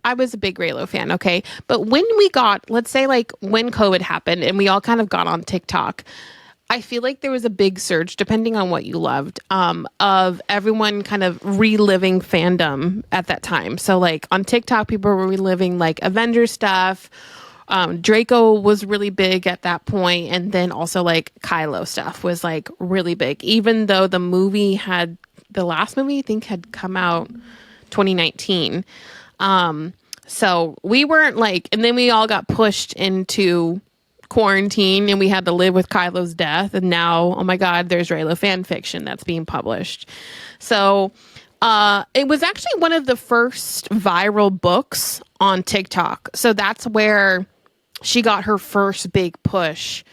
S2: I was a big Reylo fan, okay? But when we got, let's say like when COVID happened and we all kind of got on TikTok, I feel like there was a big surge, depending on what you loved, of everyone kind of reliving fandom at that time. So like on TikTok, people were reliving like Avengers stuff. Draco was really big at that point. And then also like Kylo stuff was like really big, even though the last movie I think had come out 2019. So we weren't like, and then we all got pushed into quarantine and we had to live with Kylo's death. And now, oh my God, there's Reylo fan fiction that's being published. So, it was actually one of the first viral books on TikTok. So that's where she got her first big push.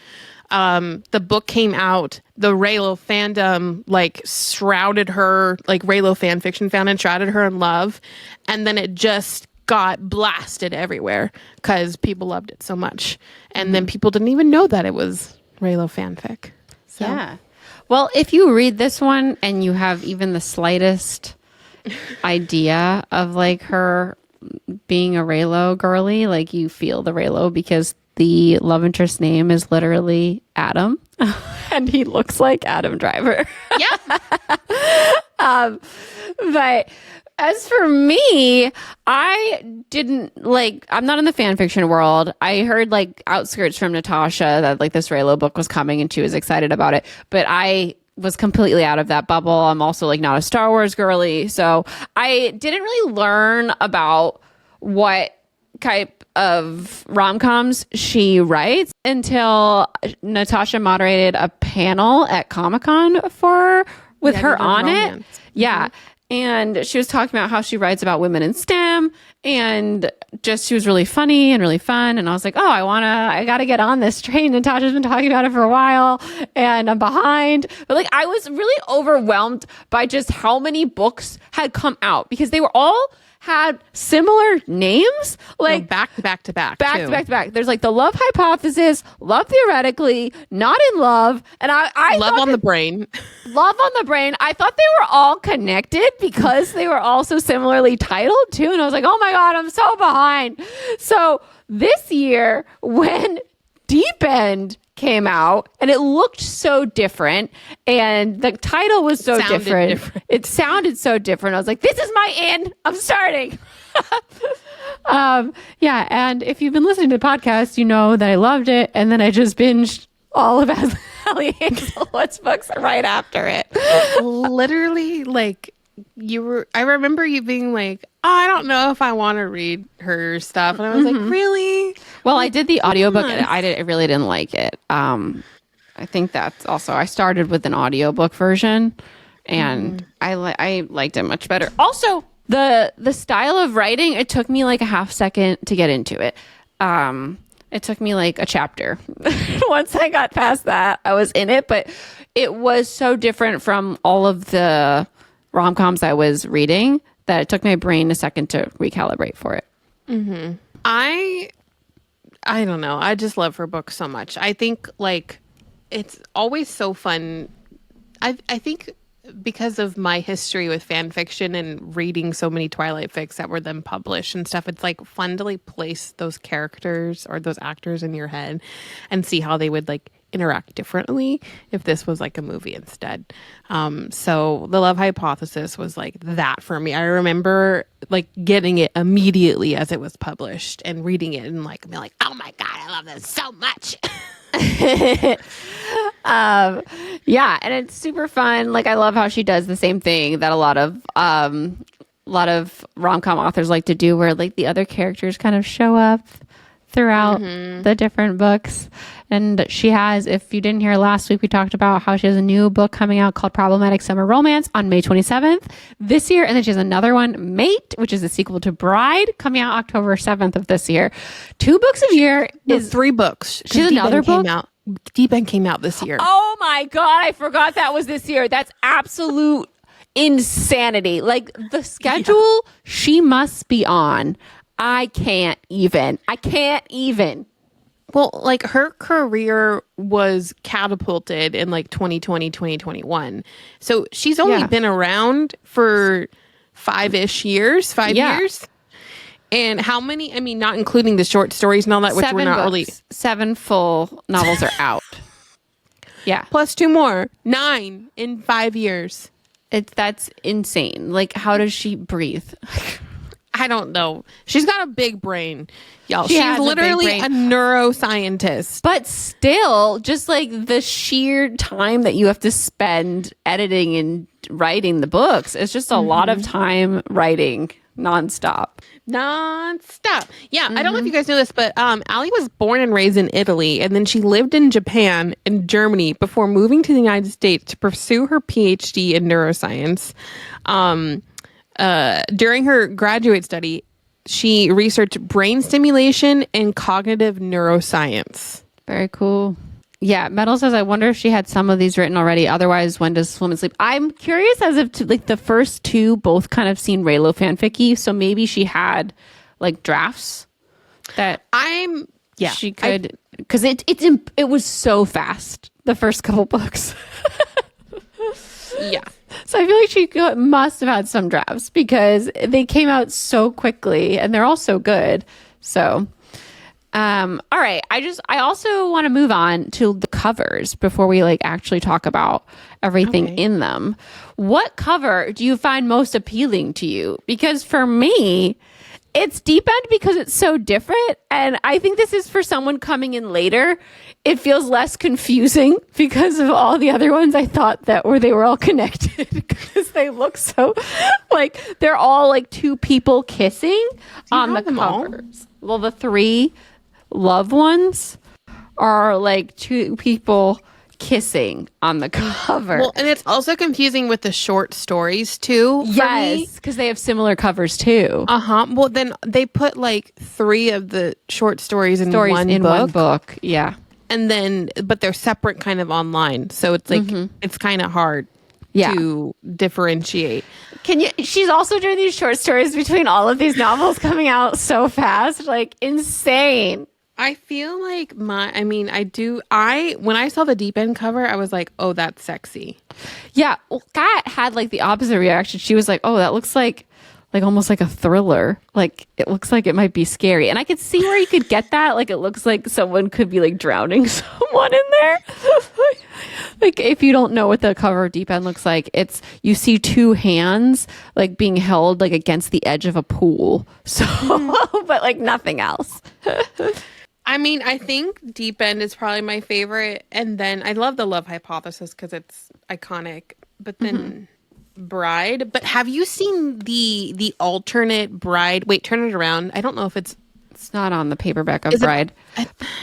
S2: The book came out, the Reylo fandom like shrouded her, like Reylo fan fiction fandom shrouded her in love, and then it just got blasted everywhere because people loved it so much, and then people didn't even know that it was Reylo fanfic. So.
S1: Yeah. Well, if you read this one and you have even the slightest idea of like her being a Reylo girly, like you feel the Reylo because the love interest name is literally Adam and he looks like Adam Driver.
S2: Yeah.
S1: But as for me, I'm not in the fan fiction world. I heard like outskirts from Natasha that like this Reylo book was coming and she was excited about it. But I was completely out of that bubble. I'm also like not a Star Wars girly. So I didn't really learn about what type of rom-coms she writes until Natasha moderated a panel at Comic-Con with her on it. Yeah. And she was talking about how she writes about women in STEM and just she was really funny and really fun. And I was like, oh, I got to get on this train. Natasha's been talking about it for a while and I'm behind. But like I was really overwhelmed by just how many books had come out because they were all had similar names, like
S2: back to back to back.
S1: There's like the Love Hypothesis, Love Theoretically, Not in Love, and I
S2: Love on the Brain.
S1: Love on the Brain. I thought they were all connected because they were also similarly titled too, and I was like, oh my God, I'm so behind. So this year, when Deep End came out and it looked so different and the title was so different. It sounded so different. I was like, this is my in. I'm starting. Yeah. And if you've been listening to the podcast, you know that I loved it. And then I just binged all of Ali Hazelwood's books right after it.
S2: Literally, like I remember you being like, oh, I don't know if I want to read her stuff. And I was like, really?
S1: Well, I did the audiobook and I really didn't like it. I think that's also, I started with an audiobook version and I liked it much better. Also, the style of writing, it took me like a half second to get into it. It took me like a chapter. Once I got past that, I was in it, but it was so different from all of the rom-coms I was reading that it took my brain a second to recalibrate for it.
S2: I don't know. I just love her books so much. I think like it's always so fun. I think because of my history with fan fiction and reading so many Twilight fics that were then published and stuff, it's like fun to like place those characters or those actors in your head and see how they would like interact differently if this was like a movie instead. So The Love Hypothesis was like that for me. I remember like getting it immediately as it was published and reading it and like being like, oh my God, I love this so much.
S1: Yeah, and it's super fun. Like I love how she does the same thing that a lot of rom-com authors like to do, where like the other characters kind of show up throughout the different books. And she has, if you didn't hear last week, we talked about how she has a new book coming out called Problematic Summer Romance on May 27th this year. And then she has another one, Mate, which is a sequel to Bride, coming out October 7th of this year. 2 books a year is
S2: 3 books.
S1: She has another book?
S2: Deep End came out this year.
S1: Oh my God, I forgot that was this year. That's absolute insanity. Like the schedule she must be on. I can't even.
S2: Well, like her career was catapulted in like 2020, 2021. So she's only been around for 5-ish years, 5 years. And how many, I mean, not including the short stories and all that, which were not really.
S1: 7 full novels are out. Yeah.
S2: Plus 2 more. 9 in 5 years.
S1: That's insane. Like, how does she breathe?
S2: I don't know. She's got a big brain, y'all.
S1: She has
S2: She's literally
S1: a big
S2: a neuroscientist.
S1: But still, just like the sheer time that you have to spend editing and writing the books, it's just a lot of time writing nonstop. Yeah. I don't know if you guys know this, but Ali was born and raised in Italy, and then she lived in Japan and Germany before moving to the United States to pursue her PhD in neuroscience. During her graduate study, she researched brain stimulation and cognitive neuroscience. Very cool. Yeah, Metal says, I wonder if she had some of these written already. Otherwise, when does Swim and Sleep? I'm curious as if to, like the first 2 both kind of seem Raylo fanficky, so maybe she had like drafts that she could, because it was so fast the first couple books.
S2: Yeah.
S1: So I feel like she must have had some drafts because they came out so quickly and they're all so good. So, all right. I also want to move on to the covers before we like actually talk about everything in them. What cover do you find most appealing to you? Because for me, it's Deep End because it's so different. And I think this is for someone coming in later. It feels less confusing because of all the other ones I thought they were all connected because they look so like they're all like 2 people kissing on the covers. Well, the 3 love ones are like 2 people kissing on the cover.
S2: Well, and it's also confusing with the short stories too.
S1: Yes, because they have similar covers too.
S2: Well, then they put like 3 of the short stories in one book.
S1: Yeah.
S2: And then, but they're separate kind of online. So it's like, it's kind of hard to differentiate.
S1: She's also doing these short stories between all of these novels coming out so fast, like insane.
S2: I feel like when I saw the Deep End cover, I was like, oh, that's sexy.
S1: Yeah. Well, Kat had like the opposite reaction. She was like, oh, that looks like almost like a thriller. Like it looks like it might be scary. And I could see where you could get that. Like it looks like someone could be like drowning someone in there. Like if you don't know what the cover of Deep End looks like, you see 2 hands like being held like against the edge of a pool. So, but like nothing else.
S2: I mean, I think Deep End is probably my favorite. And then I love The Love Hypothesis because it's iconic. But then Bride. But have you seen the alternate Bride? Wait, turn it around. I don't know if it's
S1: not on the paperback of Bride.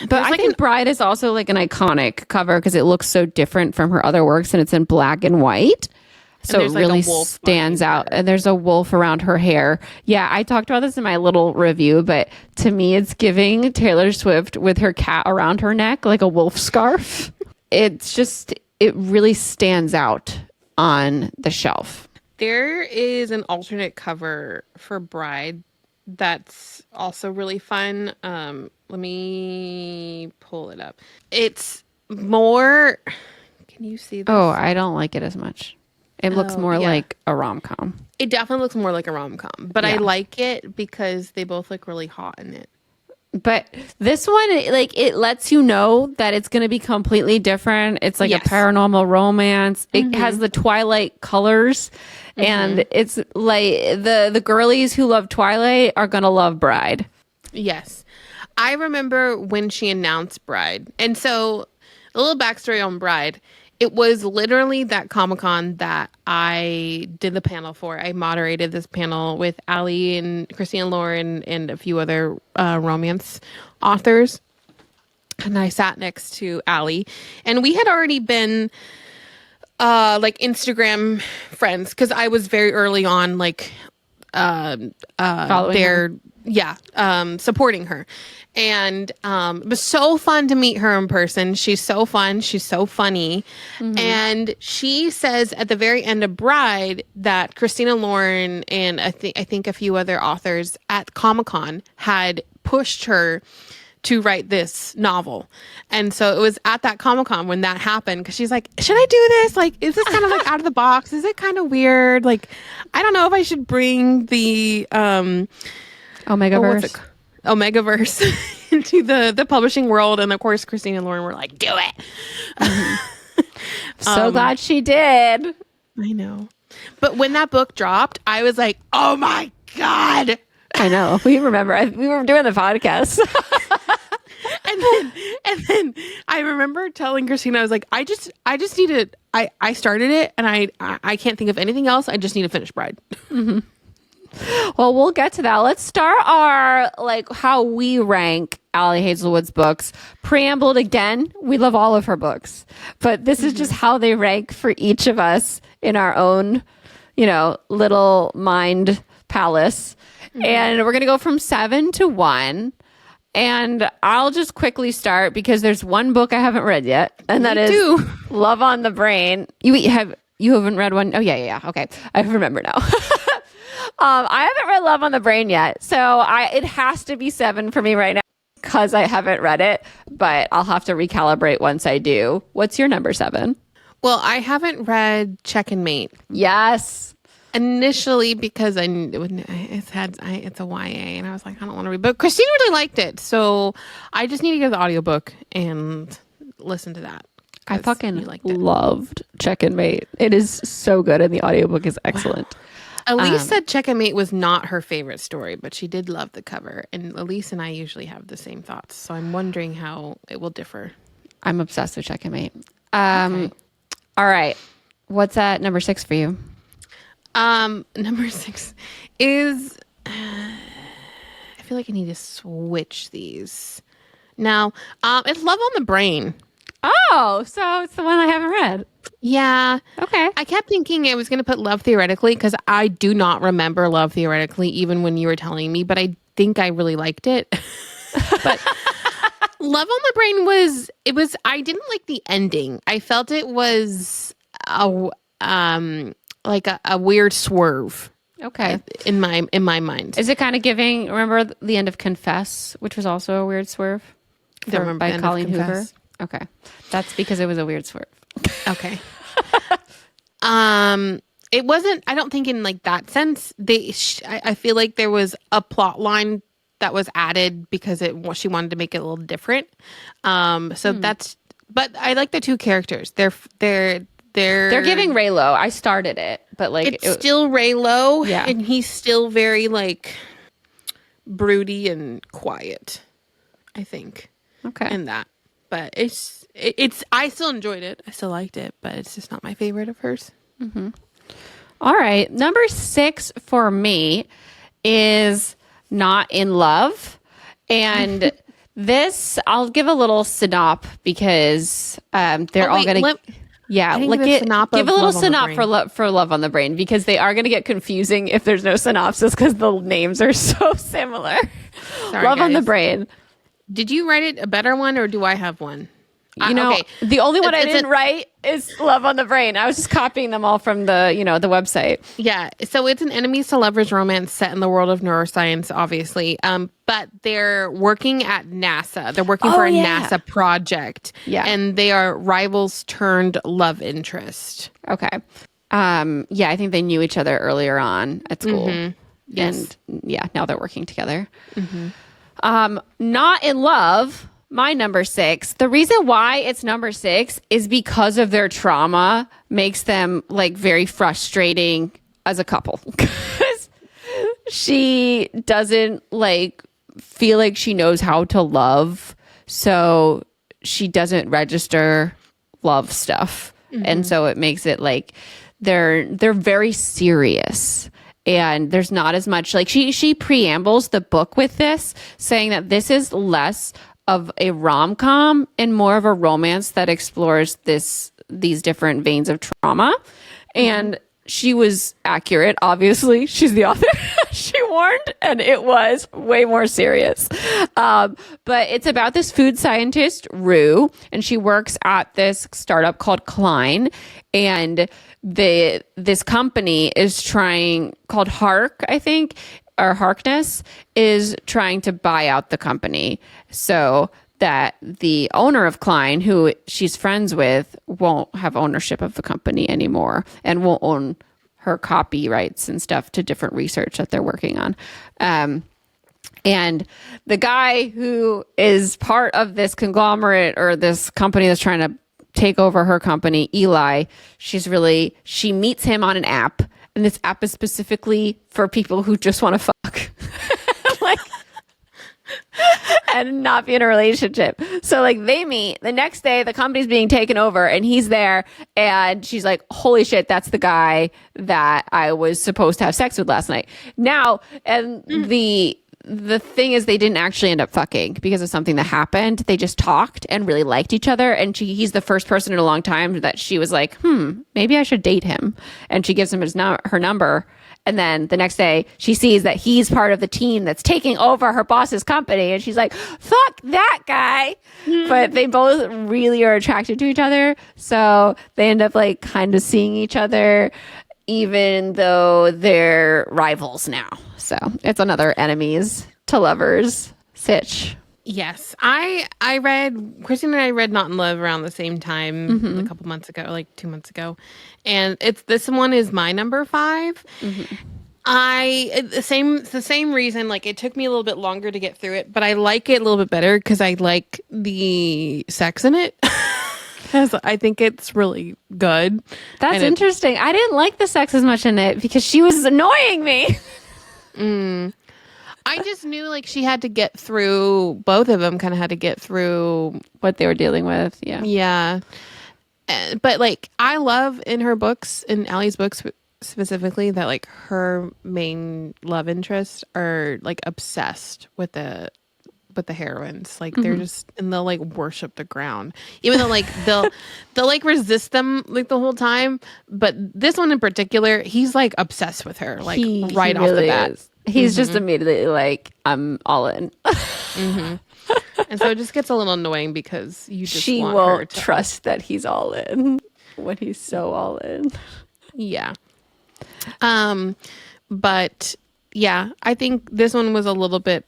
S1: But I think Bride is also like an iconic cover because it looks so different from her other works and it's in black and white. So it really stands out. And there's a wolf around her hair. Yeah, I talked about this in my little review, but to me, it's giving Taylor Swift with her cat around her neck, like a wolf scarf. It really stands out on the shelf.
S2: There is an alternate cover for Bride that's also really fun. Let me pull it up. It's more. Can you see this?
S1: Oh, I don't like it as much. It looks more
S2: yeah.
S1: like a rom-com.
S2: It definitely looks more like a rom-com, but I like it because they both look really hot in it.
S1: But this one, like, it lets you know that it's going to be completely different. It's like a paranormal romance. It has the Twilight colors, and it's like the girlies who love Twilight are going to love Bride.
S2: Yes. I remember when she announced Bride. And so a little backstory on Bride. It was literally that Comic-Con that I did the panel for. I moderated this panel with Ali and Christina Lauren and a few other romance authors. And I sat next to Ali. And we had already been like Instagram friends because I was very early on like supporting her. And it was so fun to meet her in person. She's so fun. She's so funny. And she says at the very end of Bride that Christina Lauren and I think a few other authors at Comic-Con had pushed her to write this novel. And so it was at that Comic-Con when that happened because she's like, should I do this? Like, is this kind of like out of the box? Is it kind of weird? Like, I don't know if I should bring the
S1: Omegaverse.
S2: Omegaverse into the publishing world. And of course, Christina and Lauren were like, do it.
S1: So glad she did.
S2: I know. But when that book dropped, I was like, oh my God.
S1: I know. We remember. We were doing the podcast.
S2: and then I remember telling Christina, I was like, I just need to, I started it and I can't think of anything else. I just need to finish Bride.
S1: Well, we'll get to that. Let's start our, like, how we rank Ali Hazelwood's books. Preambled again. We love all of her books, but this is just how they rank for each of us in our own, little mind palace. And we're going to go from 7 to 1. And I'll just quickly start because there's one book I haven't read yet. And that is Love on the Brain. You haven't read one? Oh, yeah. Okay. I remember now. I haven't read Love on the Brain yet. So it has to be 7 for me right now because I haven't read it. But I'll have to recalibrate once I do. What's your number 7?
S2: Well, I haven't read Check and Mate.
S1: Yes.
S2: Initially, because it's a YA, and I was like, I don't want to read. But Christine really liked it, so I just need to get the audiobook and listen to that.
S1: I fucking loved Check and Mate. It is so good, and the audiobook is excellent.
S2: Wow. Elise said Check and Mate was not her favorite story, but she did love the cover. And Elise and I usually have the same thoughts, so I'm wondering how it will differ.
S1: I'm obsessed with Check and Mate. Okay. All right, what's at number 6 for you?
S2: Number 6 is I feel like I need to switch these. Now, it's Love on the Brain.
S1: Oh, so it's the one I haven't read.
S2: Yeah.
S1: Okay.
S2: I kept thinking I was going to put Love Theoretically because I do not remember Love Theoretically even when you were telling me, but I think I really liked it. But Love on the Brain I didn't like the ending. I felt it was like a weird swerve.
S1: Okay.
S2: In my mind.
S1: Is it kind of giving, remember the end of Confess, which was also a weird swerve? By Colleen Hoover? Okay. That's because it was a weird swerve.
S2: Okay. It wasn't, I don't think in like that sense. I feel like there was a plot line that was added because she wanted to make it a little different. But I like the two characters. They're
S1: giving Raylo. I started it, but like
S2: it's still Raylo,
S1: yeah,
S2: and he's still very like broody and quiet, I think.
S1: Okay.
S2: In that, but it's I still enjoyed it. I still liked it, but it's just not my favorite of hers.
S1: Mm-hmm. All right, number 6 for me is Not in Love, and this I'll give a little synop because they're all going to. Yeah, give a little synop for Love on the Brain because they are going to get confusing if there's no synopsis because the names are so similar.
S2: Sorry,
S1: Love
S2: guys.
S1: on the Brain.
S2: Did you write it a better one or do I have one? Okay.
S1: The only one I didn't write is Love on the Brain. I was just copying them all from the the website.
S2: Yeah. So it's an enemies to lovers romance set in the world of neuroscience, obviously. But they're working at NASA. They're working for a NASA project.
S1: Yeah.
S2: And they are rivals turned love interest.
S1: Okay. I think they knew each other earlier on at school.
S2: Mm-hmm. Yes.
S1: And now they're working together. Mm-hmm. Not in love. My number 6. The reason why it's number 6 is because of their trauma makes them like very frustrating as a couple. Because she doesn't like feel like she knows how to love, so she doesn't register love stuff. Mm-hmm. And so it makes it like they're very serious. And there's not as much like she preambles the book with this, saying that this is less of a rom-com and more of a romance that explores these different veins of trauma. And she was accurate. Obviously, she's the author. She warned, and it was way more serious. But it's about this food scientist, Rue, and she works at this startup called Klein. And this company is called Hark, I think, or Harkness, is trying to buy out the company so that the owner of Klein, who she's friends with, won't have ownership of the company anymore and won't own her copyrights and stuff to different research that they're working on. And the guy who is part of this conglomerate or this company that's trying to take over her company, Eli, she meets him on an app. And this app is specifically for people who just want to fuck. And not be in a relationship. So like they meet the next day, the company's being taken over and he's there and she's like, holy shit, that's the guy that I was supposed to have sex with last night. Now, and the thing is they didn't actually end up fucking because of something that happened. They just talked and really liked each other. And he's the first person in a long time that she was like, maybe I should date him. And she gives him her number. And then the next day she sees that he's part of the team that's taking over her boss's company. And she's like, fuck that guy. But they both really are attracted to each other. So they end up like kind of seeing each other, even though they're rivals now. So it's another enemies to lovers sitch.
S2: Yes. Christine and I read Not in Love around the same time a couple months ago, like 2 months ago. And this one is my number 5. The same reason, like it took me a little bit longer to get through it, but I like it a little bit better because I like the sex in it. Because I think it's really good.
S1: That's interesting. I didn't like the sex as much in it because she was annoying me.
S2: I just knew like she had to get through, both of them kind of had to get through
S1: what they were dealing with. Yeah.
S2: Yeah. But like I love in her books, in Ali's books specifically, that like her main love interests are like obsessed with the heroines. Like they're just, and they'll like worship the ground, even though like they'll like resist them like the whole time. But this one in particular, he's like obsessed with her, like right off the bat.
S1: He's just immediately like, I'm all in.
S2: And so it just gets a little annoying because she
S1: won't trust that he's all in when he's so all in.
S2: Yeah. But yeah, I think this one was a little bit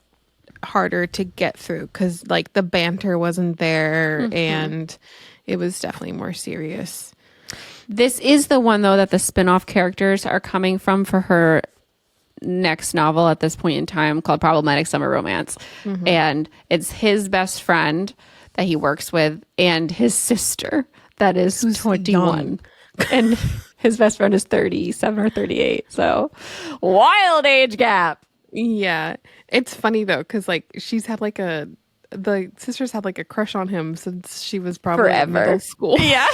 S2: harder to get through because like the banter wasn't there and it was definitely more serious.
S1: This is the one though that the spin-off characters are coming from for her next novel at this point in time, called Problematic Summer Romance. And it's his best friend that he works with and his sister that is who's 21 and his best friend is 37 or 38, so wild age gap.
S2: Yeah, it's funny though because like the sisters had like a crush on him since she was probably in middle school.
S1: Yeah.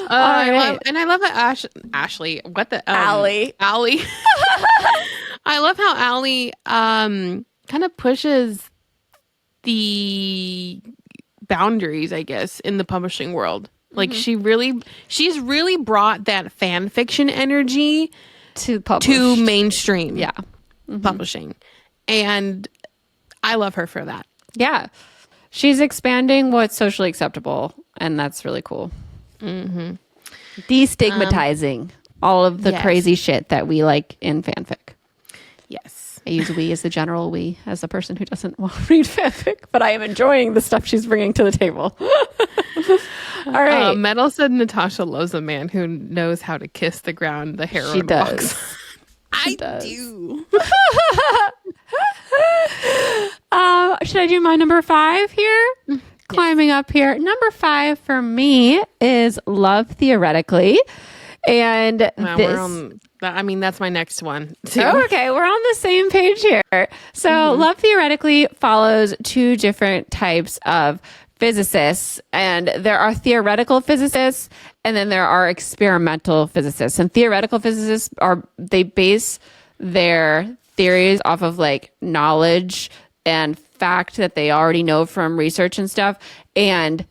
S2: I love that Ashley. What the
S1: Ali.
S2: I love how Ali kind of pushes the boundaries, I guess, in the publishing world. Like she's really brought that fan fiction energy to mainstream publishing, and I love her for that.
S1: Yeah. She's expanding what's socially acceptable, and that's really cool.
S2: Mm-hmm.
S1: Destigmatizing all of the
S2: yes.
S1: crazy shit that we like in fanfic.
S2: Yes.
S1: I use we as the general we, as a person who doesn't want to read fanfic, but I am enjoying the stuff she's bringing to the table. All right.
S2: Metal said Natasha loves a man who knows how to kiss the ground, the heroine
S1: She does.
S2: walks. I do.
S1: Should I do my number 5 here? Yes. Climbing up here. Number 5 for me is Love Theoretically. And
S2: that's my next one too.
S1: Oh, okay, we're on the same page here. So Love Theoretically follows 2 different types of physicists, and there are theoretical physicists and then there are experimental physicists. And theoretical physicists they base their theories off of like knowledge and fact that they already know from research and stuff. And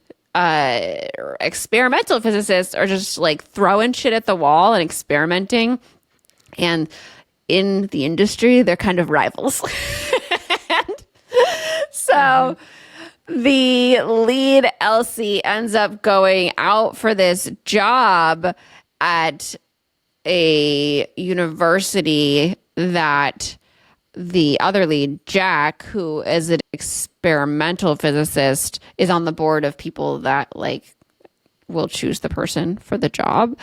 S1: experimental physicists are just like throwing shit at the wall and experimenting. And in the industry, they're kind of rivals. So the lead, Elsie, ends up going out for this job at a university that the other lead, Jack, who is an experimental physicist, is on the board of people that like will choose the person for the job.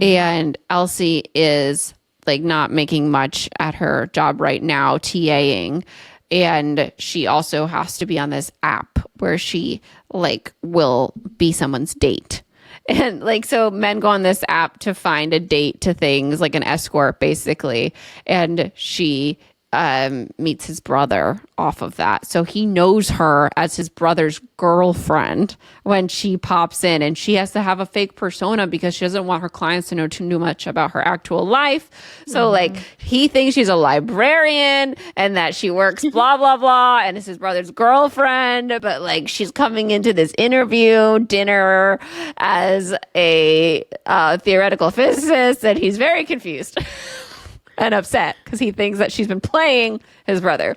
S1: And Elsie is like not making much at her job right now, TAing. And she also has to be on this app where she like will be someone's date. And like, so men go on this app to find a date to things, like an escort basically. And she meets his brother off of that. So he knows her as his brother's girlfriend when she pops in, and she has to have a fake persona because she doesn't want her clients to know too much about her actual life. So like he thinks she's a librarian and that she works blah, blah, blah, and is his brother's girlfriend. But like she's coming into this dinner as a theoretical physicist, and he's very confused. And upset because he thinks that she's been playing his brother.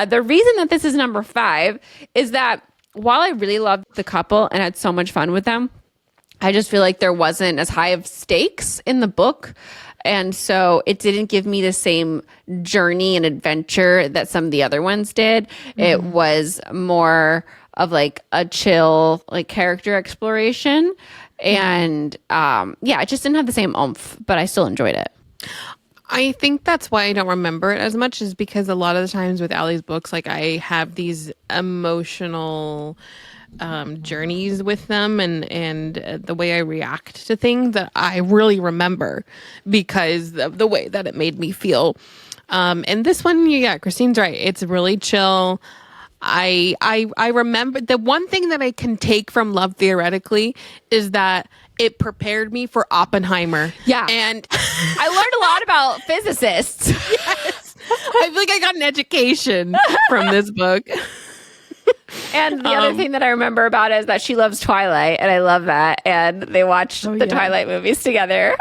S1: The reason that this is number 5 is that while I really loved the couple and had so much fun with them, I just feel like there wasn't as high of stakes in the book. And so it didn't give me the same journey and adventure that some of the other ones did. It was more of like a chill, like character exploration. And it just didn't have the same oomph, but I still enjoyed it.
S2: I think that's why I don't remember it as much, is because a lot of the times with Ali's books, like I have these emotional journeys with them and the way I react to things that I really remember because of the way that it made me feel. And this one, Christine's right. It's really chill. I remember the one thing that I can take from Love Theoretically is that it prepared me for Oppenheimer.
S1: Yeah.
S2: And
S1: I learned a lot about physicists.
S2: Yes. I feel like I got an education from this book.
S1: And the other thing that I remember about it is that she loves Twilight, and I love that. And they watched the Twilight movies together.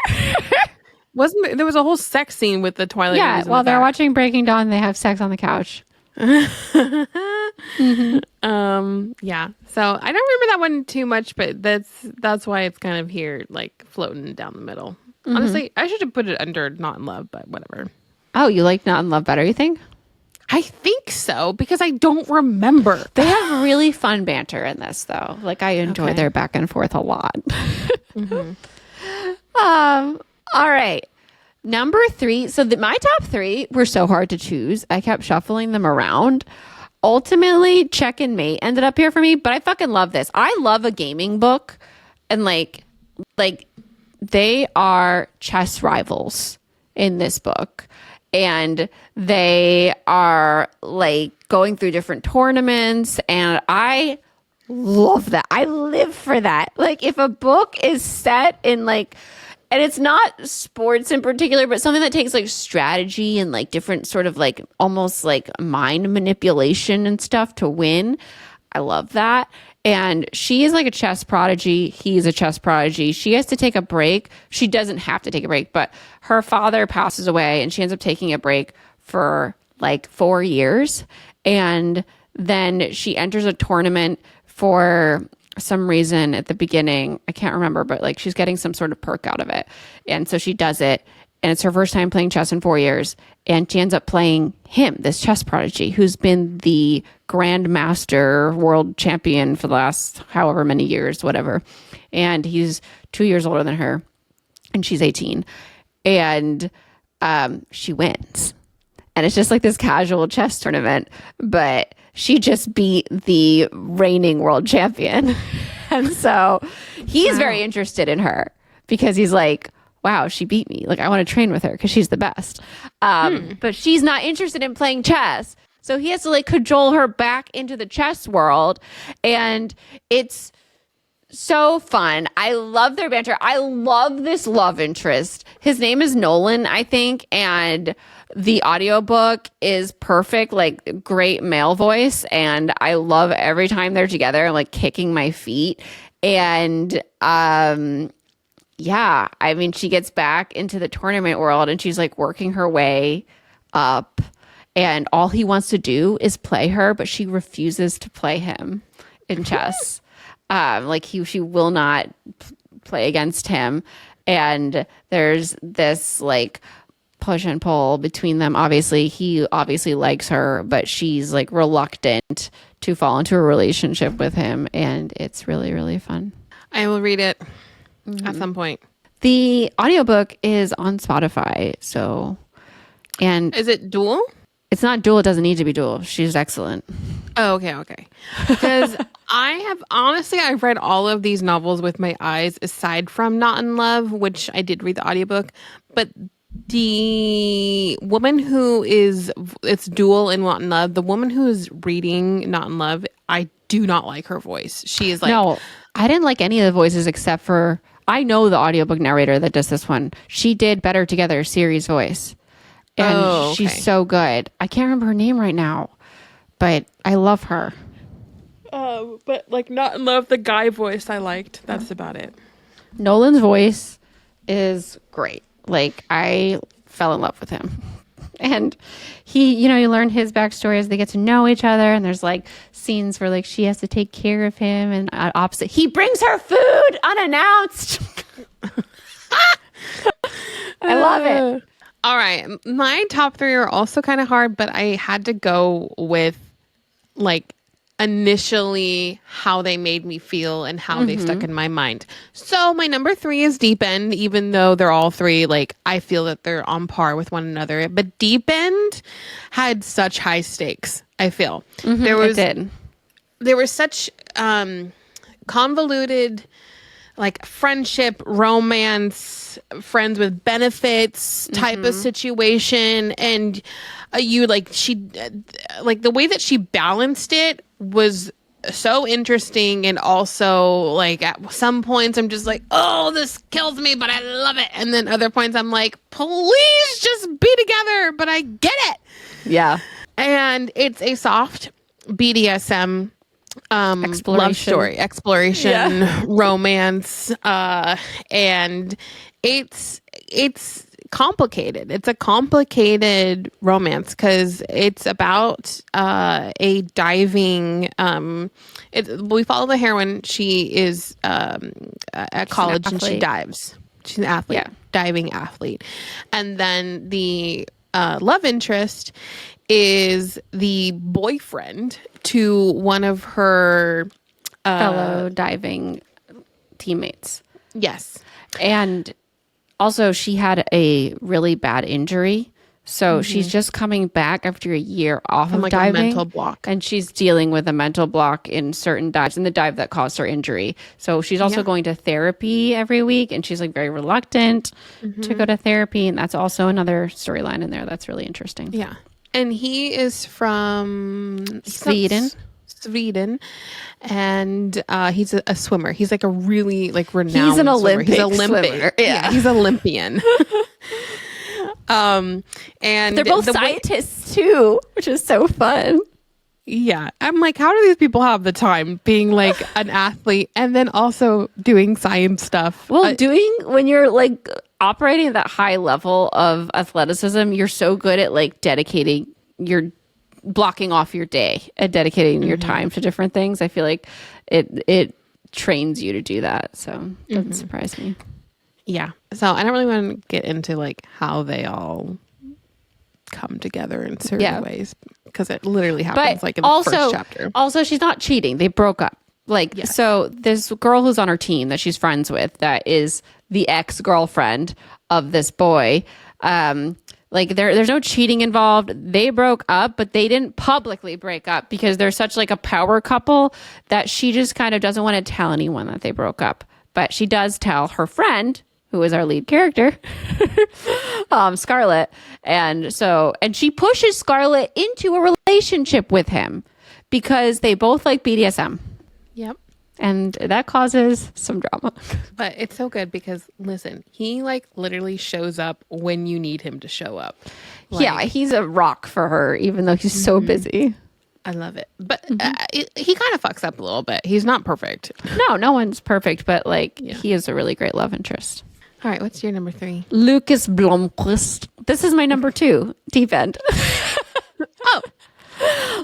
S2: There was a whole sex scene with the Twilight movies?
S1: Yeah, while they're watching Breaking Dawn, they have sex on the couch.
S2: Yeah. So I don't remember that one too much, but that's why it's kind of here, like floating down the middle. Honestly, I should have put it under Not in Love, but whatever.
S1: Oh, you like Not in Love better, you think?
S2: I think so, because I don't remember.
S1: They have really fun banter in this, though. Like I enjoy their back and forth a lot. All right. Number 3. So my top 3 were so hard to choose. I kept shuffling them around. Ultimately, Check and Mate ended up here for me, but I fucking love this. I love a gaming book, and like they are chess rivals in this book, and they are like going through different tournaments, and I love that. I live for that. Like if a book is set in like, and it's not sports in particular, but something that takes like strategy and like different sort of like almost like mind manipulation and stuff to win. I love that. And she is like a chess prodigy. He's a chess prodigy. She has to take a break. She doesn't have to take a break, but her father passes away and she ends up taking a break for like 4 years. And then she enters a tournament for some reason at the beginning. I can't remember, but like she's getting some sort of perk out of it. And so she does it. And it's her first time playing chess in 4 years. And she ends up playing him, this chess prodigy, who's been the grandmaster world champion for the last however many years, whatever. And he's 2 years older than her. And she's 18. And she wins. And it's just like this casual chess tournament. But she just beat the reigning world champion. And so he's very interested in her because he's like, wow, she beat me. Like, I want to train with her because she's the best. But she's not interested in playing chess. So he has to like cajole her back into the chess world. And it's so fun. I love their banter. I love this love interest. His name is Nolan, I think. And the audiobook is perfect, like great male voice. And I love every time they're together. I'm like kicking my feet. And yeah, I mean, she gets back into the tournament world and she's like working her way up. And all he wants to do is play her, but she refuses to play him in chess. She will not play against him. And there's this like push and pull between them. Obviously, he obviously likes her, but she's like reluctant to fall into a relationship with him. And it's really, really fun.
S2: I will read it at some point.
S1: The audiobook is on Spotify. And
S2: is it dual?
S1: It's not dual. It doesn't need to be dual. She's excellent.
S2: Oh, okay. Because I've read all of these novels with my eyes aside from Not in Love, which I did read the audiobook. But the woman it's dual in Not in Love, the woman who is reading Not in Love, I do not like her voice. She is like...
S1: No, I didn't like any of the voices except for... I know the audiobook narrator that does this one. She did Better Together, Siri's voice. And she's so good. I can't remember her name right now, but I love her.
S2: But like Not in Love, the guy voice I liked. That's about it.
S1: Nolan's voice is great. Like, I fell in love with him. And he, you learn his backstory as they get to know each other. And there's like scenes where like she has to take care of him, and opposite, he brings her food unannounced. I love it.
S2: All right. My top 3 are also kind of hard, but I had to go with like initially how they made me feel and how they stuck in my mind. So my number 3 is Deep End, even though they're all 3, like I feel that they're on par with one another. But Deep End had such high stakes, I feel. There was such convoluted like friendship, romance, friends with benefits type of situation. And the way that she balanced it was so interesting. And also like at some points I'm just like, oh, this kills me, but I love it. And then other points I'm like, please just be together, but I get it.
S1: Yeah.
S2: And it's a soft BDSM love story, exploration, romance, and it's complicated. It's a complicated romance because it's about a diving. We follow the heroine. She is at college and she dives. She's an athlete, diving athlete, and then the love interest is the boyfriend to one of her
S1: fellow diving teammates.
S2: Yes.
S1: And also she had a really bad injury. So she's just coming back after a year off of
S2: like
S1: diving.
S2: A mental block.
S1: And she's dealing with a mental block in certain dives, in the dive that caused her injury. So she's also going to therapy every week, and she's like very reluctant to go to therapy. And that's also another storyline in there that's really interesting.
S2: Yeah. And he is from
S1: Sweden.
S2: And he's a swimmer. He's like a really like renowned.
S1: He's an Olympic
S2: swimmer. Yeah, he's Olympian. And
S1: they're both scientists too, which is so fun.
S2: Yeah, I'm like, how do these people have the time being like an athlete and then also doing science stuff?
S1: Well, when you're like operating at that high level of athleticism, you're so good at like dedicating your blocking off your day and dedicating your time to different things. I feel like it trains you to do that. So it doesn't surprise me.
S2: Yeah. So I don't really want to get into like how they all come together in certain ways because it literally happens like in the first chapter.
S1: Also, she's not cheating. They broke up. Like, so this girl who's on her team that she's friends with, that is the ex-girlfriend of this boy. Like there's no cheating involved. They broke up, but they didn't publicly break up because they're such like a power couple that she just kind of doesn't want to tell anyone that they broke up. But she does tell her friend, who is our lead character, Scarlett. And she pushes Scarlett into a relationship with him because they both like BDSM.
S2: Yep.
S1: And that causes some drama.
S2: But it's so good because, listen, he like literally shows up when you need him to show up. Like,
S1: yeah, he's a rock for her, even though he's so busy.
S2: I love it. But he kind of fucks up a little bit. He's not perfect.
S1: No one's perfect, but like he is a really great love interest.
S2: All right, what's your number 3?
S1: Lucas Blomqvist. This is my number 2, Deep End.
S2: Oh.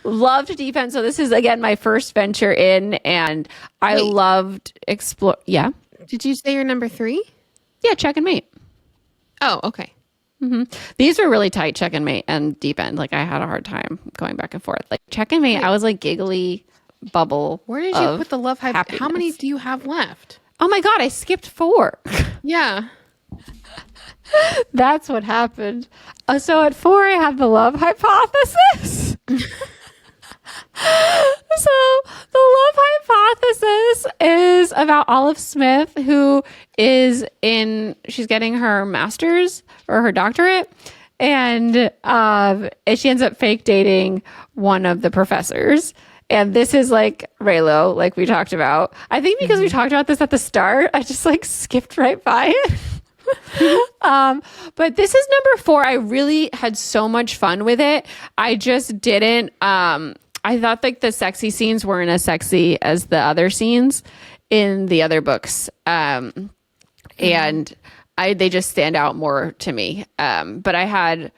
S1: Loved Deep End. So this is, again, my first venture in, and I loved explore. Yeah.
S2: Did you say your number 3?
S1: Yeah, Check and Mate.
S2: Oh, okay.
S1: These were really tight, Check and Mate and Deep End. Like, I had a hard time going back and forth. Like, Check and Mate, I was like giggly bubble.
S2: Where did you put the love hype? How many do you have left?
S1: Oh my God, I skipped 4.
S2: Yeah.
S1: That's what happened. So at 4, I have the love hypothesis. So the love hypothesis is about Olive Smith, who is she's getting her master's or her doctorate. And she ends up fake dating one of the professors. And this is like Raylo, like we talked about. I think because we talked about this at the start, I just like skipped right by it. But this is number 4. I really had so much fun with it. I just didn't. I thought like the sexy scenes weren't as sexy as the other scenes in the other books, and they just stand out more to me. But I had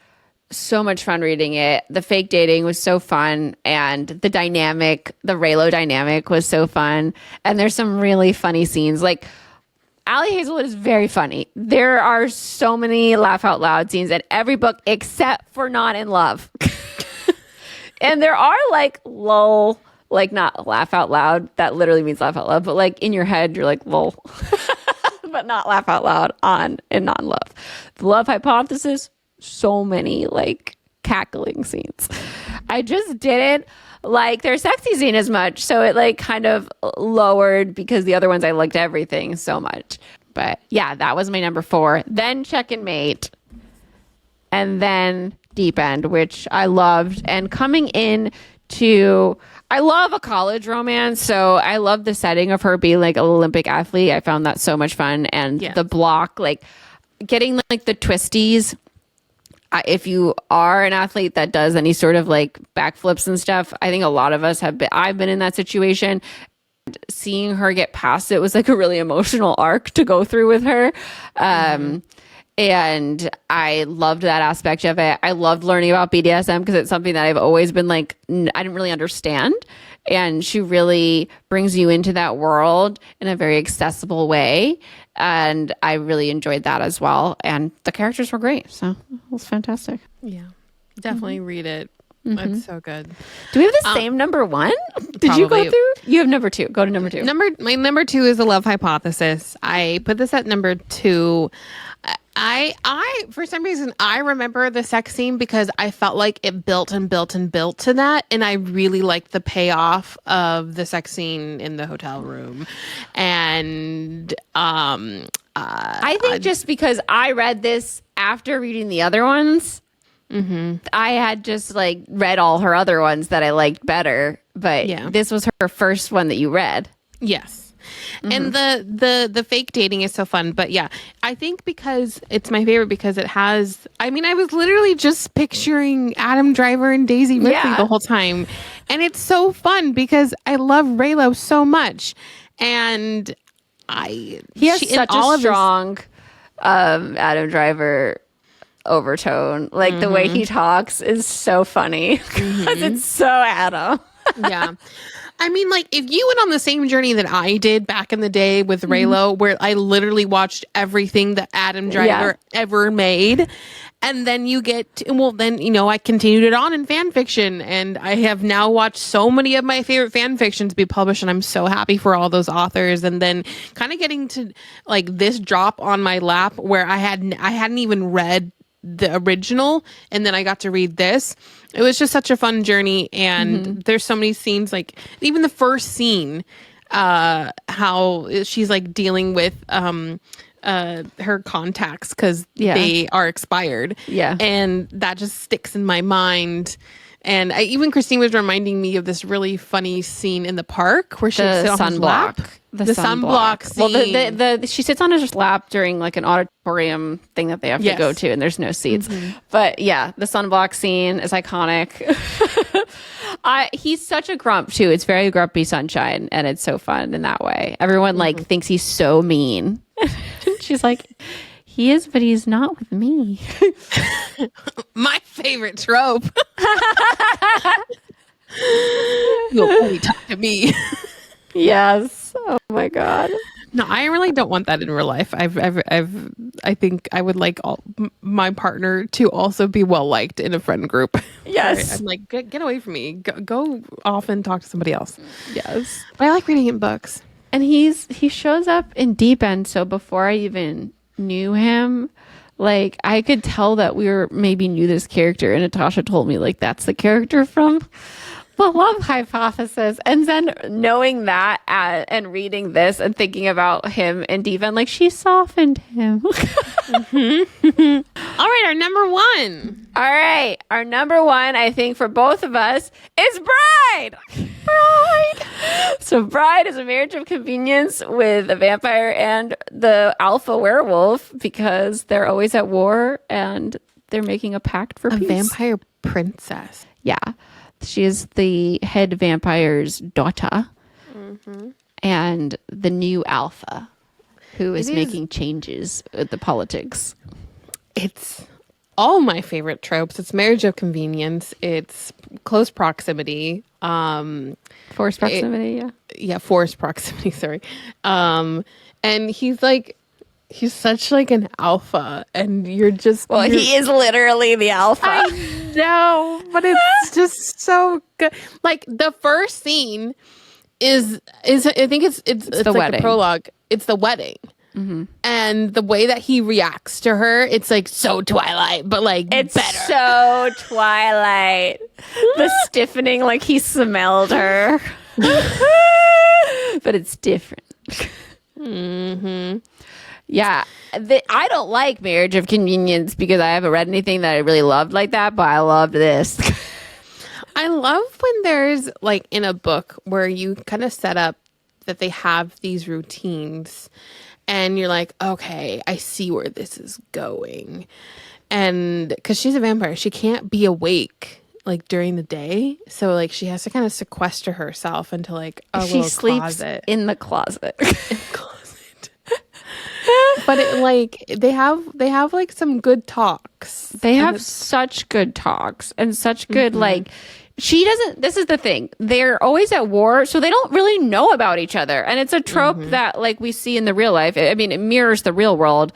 S1: so much fun reading it. The fake dating was so fun, and the Raylo dynamic was so fun. And there's some really funny scenes. Like, Ali Hazelwood is very funny. There are so many laugh out loud scenes in every book except for Not in Love. And there are like lol, like not laugh out loud. That literally means laugh out loud. But like in your head, you're like lol. But not laugh out loud in Not in Love. The love hypothesis, so many like cackling scenes. I just didn't like their sexy scene as much, so it like kind of lowered because the other ones I liked everything so much. But yeah, that was my number 4. Then Check and Mate, and then Deep End, which I loved. And coming in to, I love a college romance, so I love the setting of her being like an Olympic athlete. I found that so much fun, and the block, like getting like the twisties. If you are an athlete that does any sort of like backflips and stuff, I think a lot of us have been. I've been in that situation. Seeing her get past it was like a really emotional arc to go through with her. And I loved that aspect of it. I loved learning about BDSM because it's something that I've always been like, I didn't really understand. And she really brings you into that world in a very accessible way. And I really enjoyed that as well. And the characters were great. So it was fantastic.
S2: Yeah, definitely read it. That's so good.
S1: Do we have the same number 1? Did you go through? You have number 2. Go to number 2.
S2: My number 2 is the love hypothesis. I put this at number 2. I for some reason I remember the sex scene because I felt like it built and built and built to that, and I really liked the payoff of the sex scene in the hotel room. And I
S1: think just because I read this after reading the other ones, I had just like read all her other ones that I liked better, but this was her first one that you read.
S2: Yes. And the fake dating is so fun. But yeah, I think because it's my favorite because it has, I mean, I was literally just picturing Adam Driver and Daisy Ridley the whole time. And it's so fun because I love Raylo so much. And
S1: he has such a strong Adam Driver overtone. Like the way he talks is so funny because it's so Adam.
S2: Yeah. I mean, like, if you went on the same journey that I did back in the day with Raylo, where I literally watched everything that Adam Driver ever made, and then you get to, well, then, you know, I continued it on in fan fiction, and I have now watched so many of my favorite fan fictions be published, and I'm so happy for all those authors. And then kind of getting to like this drop on my lap where I hadn't even read the original, and then I got to read this. It was just such a fun journey, and there's so many scenes, like even the first scene, how she's like dealing with her contacts because they are expired, and that just sticks in my mind. And even Christine was reminding me of this really funny scene in the park where she sits on his lap. The sunblock scene.
S1: Well, she sits on his lap during like an auditorium thing that they have to go to, and there's no seats. But yeah, the sunblock scene is iconic. He's such a grump too. It's very grumpy sunshine, and it's so fun in that way. Everyone like thinks he's so mean. She's like, he is, but he's not with me.
S2: My favorite trope. You'll only talk to me.
S1: Yes. Oh my God.
S2: No, I really don't want that in real life. I think I would like my partner to also be well liked in a friend group.
S1: Yes.
S2: I'm like, get away from me. Go off and talk to somebody else.
S1: Yes.
S2: But I like reading in books.
S1: And he shows up in Deep End. So before I even knew him, like I could tell that we were maybe knew this character, and Natasha told me like that's the character from The Love Hypothesis. And then knowing that and reading this and thinking about him in Deep End, like she softened him.
S2: All right, our number one.
S1: All right, our number one, I think for both of us, is Bride. Bride. So Bride is a marriage of convenience with a vampire and the alpha werewolf because they're always at war and they're making a pact for peace.
S2: A vampire princess.
S1: Yeah. She is the head vampire's daughter and the new alpha who is making changes with the politics.
S2: It's all my favorite tropes. It's marriage of convenience. It's close proximity.
S1: Forced proximity,
S2: Yeah, forced proximity, sorry. And he's such like an alpha, and you're just
S1: he is literally the alpha.
S2: I know, but it's just so good. Like the first scene is I think it's the like
S1: wedding.
S2: The prologue. It's the wedding. And the way that he reacts to her, it's like so Twilight, but like
S1: it's
S2: better.
S1: So Twilight. The stiffening, like he smelled her, but it's different. Yeah, I don't like Marriage of Convenience because I haven't read anything that I really loved like that, but I loved this.
S2: I love when there's like in a book where you kind of set up that they have these routines and you're like, okay, I see where this is going. And because she's a vampire, she can't be awake like during the day. So like she has to kind of sequester herself into like a little closet.
S1: In the closet.
S2: But it, like they have like some good talks.
S1: They have such good talks and such good like she doesn't, this is the thing, they're always at war, so they don't really know about each other, and it's a trope that like we see in the real life. I mean, it mirrors the real world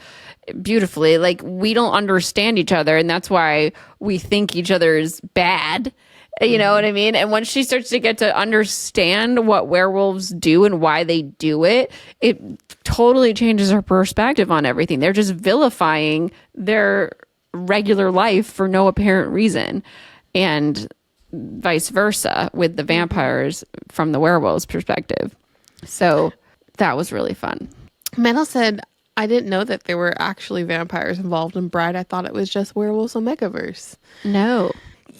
S1: beautifully. Like we don't understand each other, and that's why we think each other is bad. You know what I mean? And once she starts to get to understand what werewolves do and why they do it, it totally changes her perspective on everything. They're just vilifying their regular life for no apparent reason. And vice versa with the vampires from the werewolves' perspective. So that was really fun.
S2: Metal said, I didn't know that there were actually vampires involved in Bride. I thought it was just Werewolves Omegaverse.
S1: No.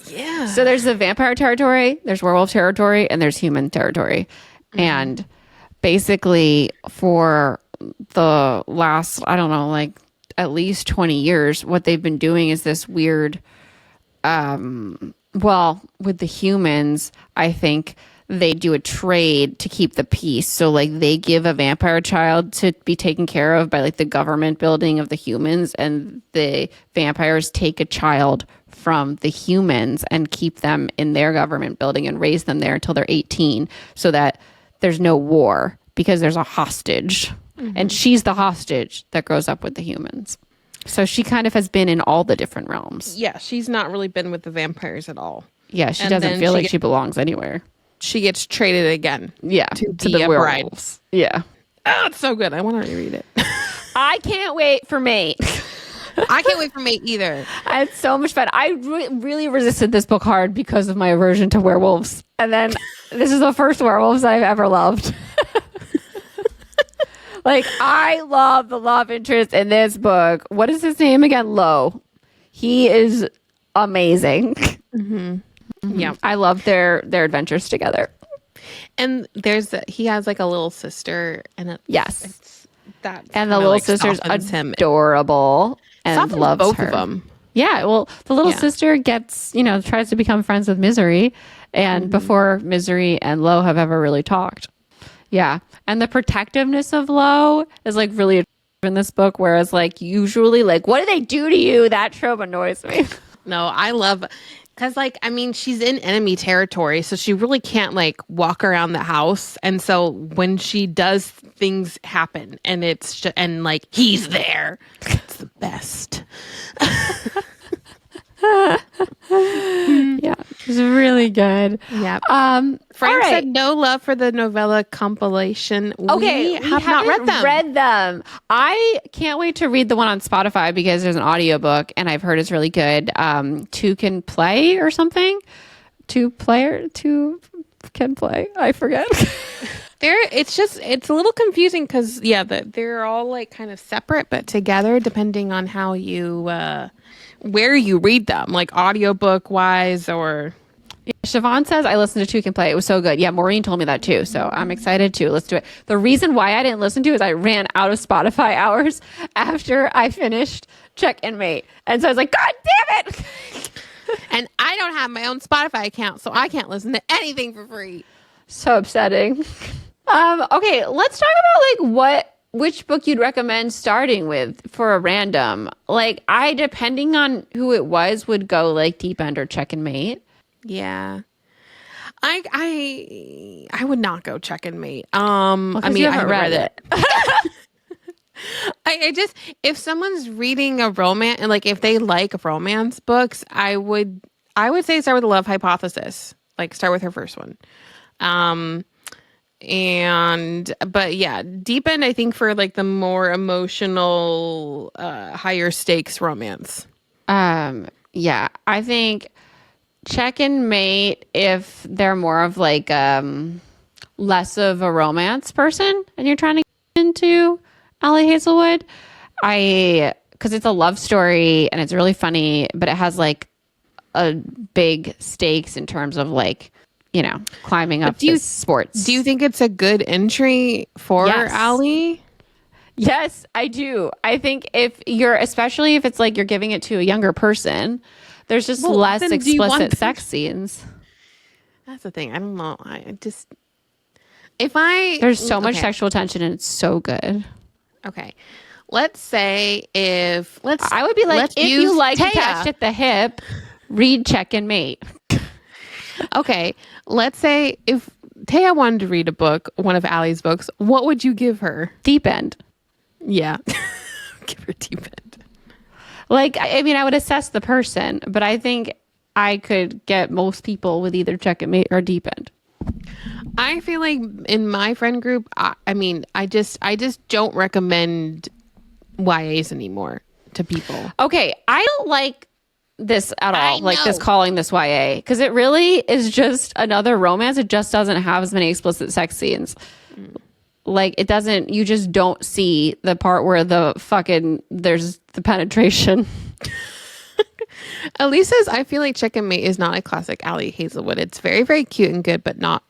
S2: Yeah.
S1: So there's the vampire territory, there's werewolf territory, and there's human territory. And basically for the last, I don't know, like at least 20 years, what they've been doing is this weird, well, with the humans, I think they do a trade to keep the peace. So like they give a vampire child to be taken care of by like the government building of the humans, and the vampires take a child from the humans and keep them in their government building and raise them there until they're 18, so that there's no war because there's a hostage. And she's the hostage that grows up with the humans. So she kind of has been in all the different realms.
S2: Yeah, she's not really been with the vampires at all.
S1: Yeah, she doesn't feel like she belongs anywhere.
S2: She gets traded again.
S1: Yeah,
S2: to
S1: the
S2: be a bride.
S1: werewolves. Yeah.
S2: Oh, it's so good. I want to reread it.
S1: I can't wait for Mate.
S2: I can't wait for Mate either.
S1: I had so much fun. I really resisted this book hard because of my aversion to werewolves. And then this is the first werewolves I've ever loved. Like, I love the love interest in this book. What is his name again? Lo. He is amazing.
S2: Yeah.
S1: I love their adventures together.
S2: And he has like a little sister, and
S1: Yes.
S2: That
S1: And the little
S2: like
S1: sister's
S2: him.
S1: adorable and
S2: Softens
S1: loves
S2: both
S1: her.
S2: of them.
S1: Yeah, well, the little sister gets, tries to become friends with Misery, and before Misery and Lo have ever really talked. Yeah, and the protectiveness of Lo is like really attractive in this book, whereas like usually like, what do they do to you? That trope annoys me.
S2: No, I love, because like, I mean, she's in enemy territory, so she really can't like walk around the house. And so when she does, things happen, and it's just, and like he's there. It's the best.
S1: Yeah, it's really good.
S2: Yeah.
S1: Frank
S2: said no love for the novella compilation.
S1: Okay,
S2: we have not read them.
S1: I can't wait to read the one on Spotify because there's an audiobook and I've heard it's really good. Two can play or something. Two can play. I forget.
S2: It's a little confusing because they're all like kind of separate but together depending on how you where you read them, like audiobook wise or.
S1: Siobhan says, I listened to Two Can Play. It was so good. Yeah, Maureen told me that too. So I'm excited to listen to it. The reason why I didn't listen to it is I ran out of Spotify hours after I finished Check and Mate. And so I was like, God damn it.
S2: And I don't have my own Spotify account, so I can't listen to anything for free.
S1: So upsetting. Okay, let's talk about like which book you'd recommend starting with for a random. Like depending on who it was, would go like Deep End or Check and Mate.
S2: Yeah. I would not go Check and Mate.
S1: I mean, I haven't read it.
S2: I just, if someone's reading a romance, and like if they like romance books, I would say start with The Love Hypothesis. Like start with her first one. But yeah, Deep End, I think for like the more emotional, higher stakes romance.
S1: Yeah, I think Check and Mate if they're more of like less of a romance person and you're trying to get into Ali Hazelwood. Because it's a love story and it's really funny, but it has like a big stakes in terms of like, climbing up these sports.
S2: Do you think it's a good entry for Ali?
S1: Yes, I do. I think especially if it's like you're giving it to a younger person, there's just less explicit sex scenes.
S2: That's the thing. I don't know.
S1: There's so much sexual tension and it's so good.
S2: Okay. Let's say
S1: I would be like, if you like Attached at the Hip, read Check and Mate.
S2: Okay. Let's say if Taya wanted to read a book, one of Ali's books, what would you give her?
S1: Deep End.
S2: Yeah. Give her Deep End.
S1: Like, I mean, I would assess the person, but I think I could get most people with either Check and Mate or Deep End.
S2: I feel like in my friend group, I just don't recommend YAs anymore to people.
S1: Okay, I don't like this at all. Like this calling this YA, because it really is just another romance. It just doesn't have as many explicit sex scenes. Like it doesn't. You just don't see the part where there's the penetration.
S2: Elise says, I feel like Check and Mate is not a classic Ali Hazelwood. It's very, very cute and good, but not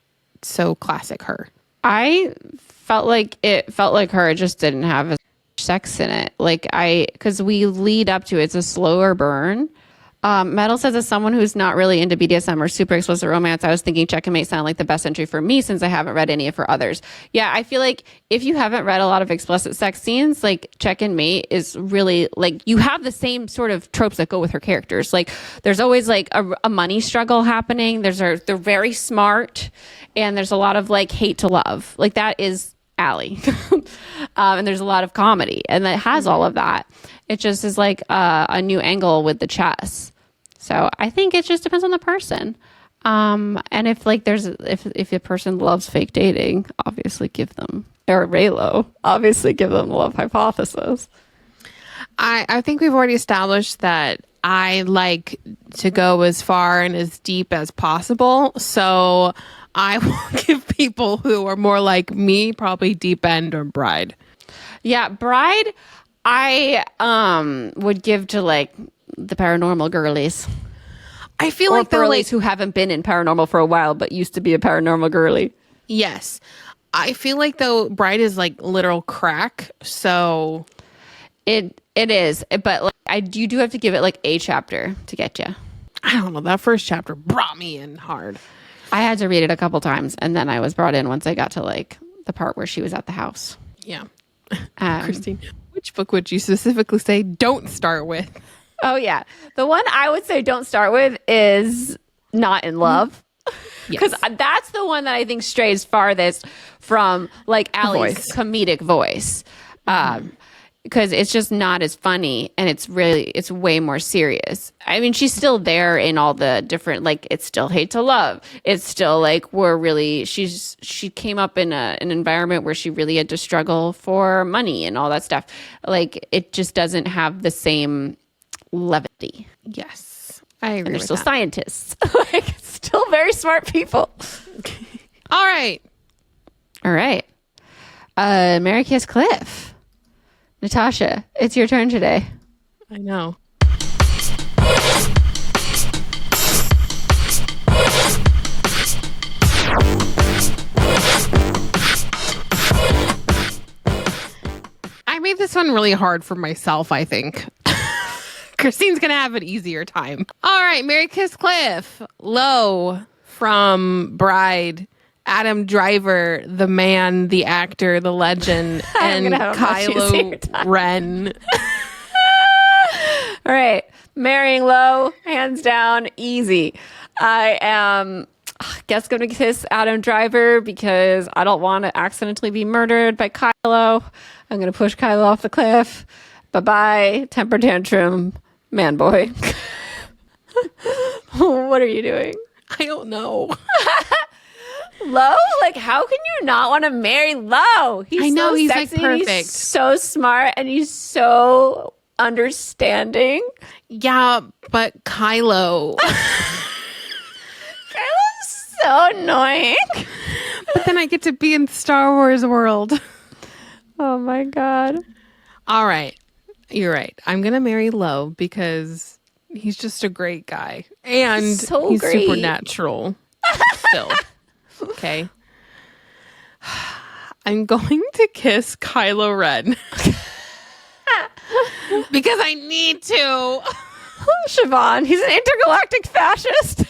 S2: so classic her.
S1: I felt like her. It just didn't have as much sex in it. Like because we lead up to it. It's a slower burn. Metal says, as someone who's not really into BDSM or super explicit romance, I was thinking Checkmate sounded like the best entry for me since I haven't read any for others. Yeah, I feel like if you haven't read a lot of explicit sex scenes, like Checkmate is really like, you have the same sort of tropes that go with her characters. Like there's always like a money struggle happening. They're very smart, and there's a lot of like hate to love. Like that is Ali. And there's a lot of comedy, and that has all of that. It just is like a new angle with the chess. So I think it just depends on the person. And if like if a person loves fake dating, obviously give them, or Raylo, obviously give them the love hypothesis.
S2: I think we've already established that I like to go as far and as deep as possible. So I will give people who are more like me probably Deep End or Bride.
S1: Yeah, Bride, I would give to like the paranormal girlies.
S2: I feel
S1: or
S2: like they're
S1: girlies
S2: like,
S1: who haven't been in paranormal for a while but used to be a paranormal girly.
S2: yes. I feel like though Bride is like literal crack, so
S1: it is, but like you do have to give it like a chapter to get you.
S2: I don't know, that first chapter brought me in hard.
S1: I had to read it a couple times, and then I was brought in once I got to like the part where she was at the house.
S2: Yeah. Christine, which book would you specifically say don't start with?
S1: Oh yeah, the one I would say don't start with is Not in Love, because that's the one that I think strays farthest from like Ali's comedic voice, because it's just not as funny, and it's way more serious. I mean, she's still there in all the different, like it's still hate to love. It's still like she came up in an environment where she really had to struggle for money and all that stuff. Like it just doesn't have the same levity.
S2: Yes, I agree.
S1: And they're still scientists, like still very smart people.
S2: All right.
S1: Mary Kiss Cliff. Natasha, it's your turn today.
S2: I know. I made this one really hard for myself, I think. Christine's going to have an easier time. All right, Mary Kiss Cliff. Low from Bride. Adam Driver, the man, the actor, the legend, and Kylo Ren.
S1: All right. Marrying Low, hands down, easy. I am, guess, going to kiss Adam Driver because I don't want to accidentally be murdered by Kylo. I'm going to push Kylo off the cliff. Bye-bye, temper tantrum, man boy. What are you doing?
S2: I don't know.
S1: Low? Like, how can you not want to marry Low? He's so
S2: he's
S1: sexy,
S2: like perfect.
S1: He's so smart, and he's so understanding.
S2: Yeah, but Kylo.
S1: Kylo's so annoying.
S2: But then I get to be in Star Wars world.
S1: Oh my God.
S2: All right. You're right. I'm going to marry Low because he's just a great guy. And he's supernatural still. Okay. I'm going to kiss Kylo Ren. Because I need to.
S1: Siobhan, he's an intergalactic fascist.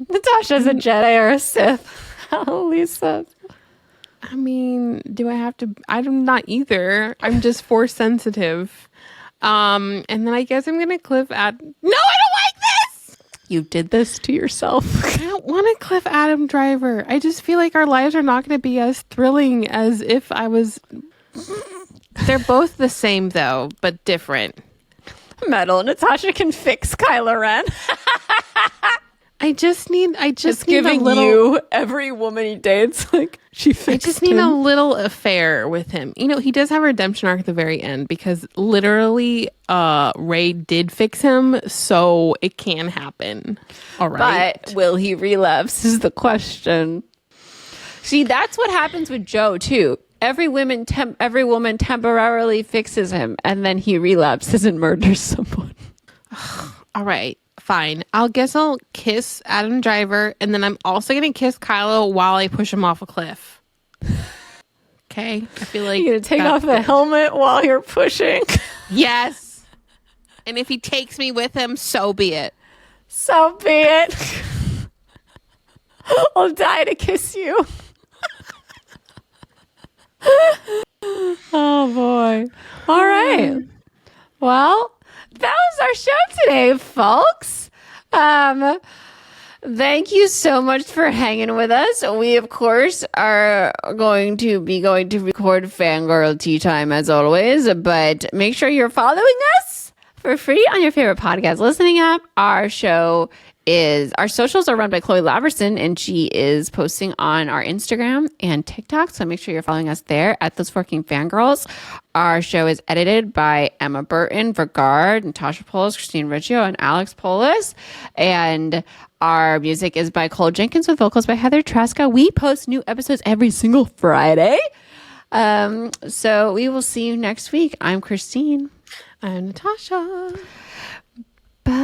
S1: Natasha's a Jedi or a Sith. Lisa.
S2: I mean, do I have to? I'm not either. I'm just force sensitive. And then I guess I'm gonna cliff at. No, I don't like this.
S1: You did this to yourself.
S2: I don't want to cliff Adam Driver. I just feel like our lives are not going to be as thrilling as if I was. They're both the same though, but different.
S1: Metal. Natasha can fix Kylo Ren.
S2: I just need
S1: giving
S2: a little,
S1: you every woman he dates. Like she fixed
S2: I just need a little affair with him. You know, he does have a redemption arc at the very end because literally Rey did fix him, so it can happen. All right.
S1: But will he relapse is the question. See, that's what happens with Joe too. Every woman temporarily fixes him and then he relapses and murders someone.
S2: All right. Fine. I'll kiss Adam Driver, and then I'm also going to kiss Kylo while I push him off a cliff. Okay. I feel like
S1: You're going to take
S2: that's
S1: off the
S2: good.
S1: helmet while you're pushing.
S2: Yes. And if he takes me with him, so be it.
S1: So be it. I'll die to kiss you. Oh boy. All right. Well, that was our show today, folks. Thank you so much for hanging with us. We, of course, are going to record Fangirl Tea Time as always, but make sure you're following us for free on your favorite podcast listening app. Our socials are run by Chloe Laverson, and she is posting on our Instagram and TikTok. So make sure you're following us there at Those Forking Fangirls. Our show is edited by Emma Burton, Vergard, Natasha Polis, Christine Riccio, and Alex Polis. And our music is by Cole Jenkins with vocals by Heather Traska. We post new episodes every single Friday. So we will see you next week. I'm Christine.
S2: I'm Natasha.
S1: Bye.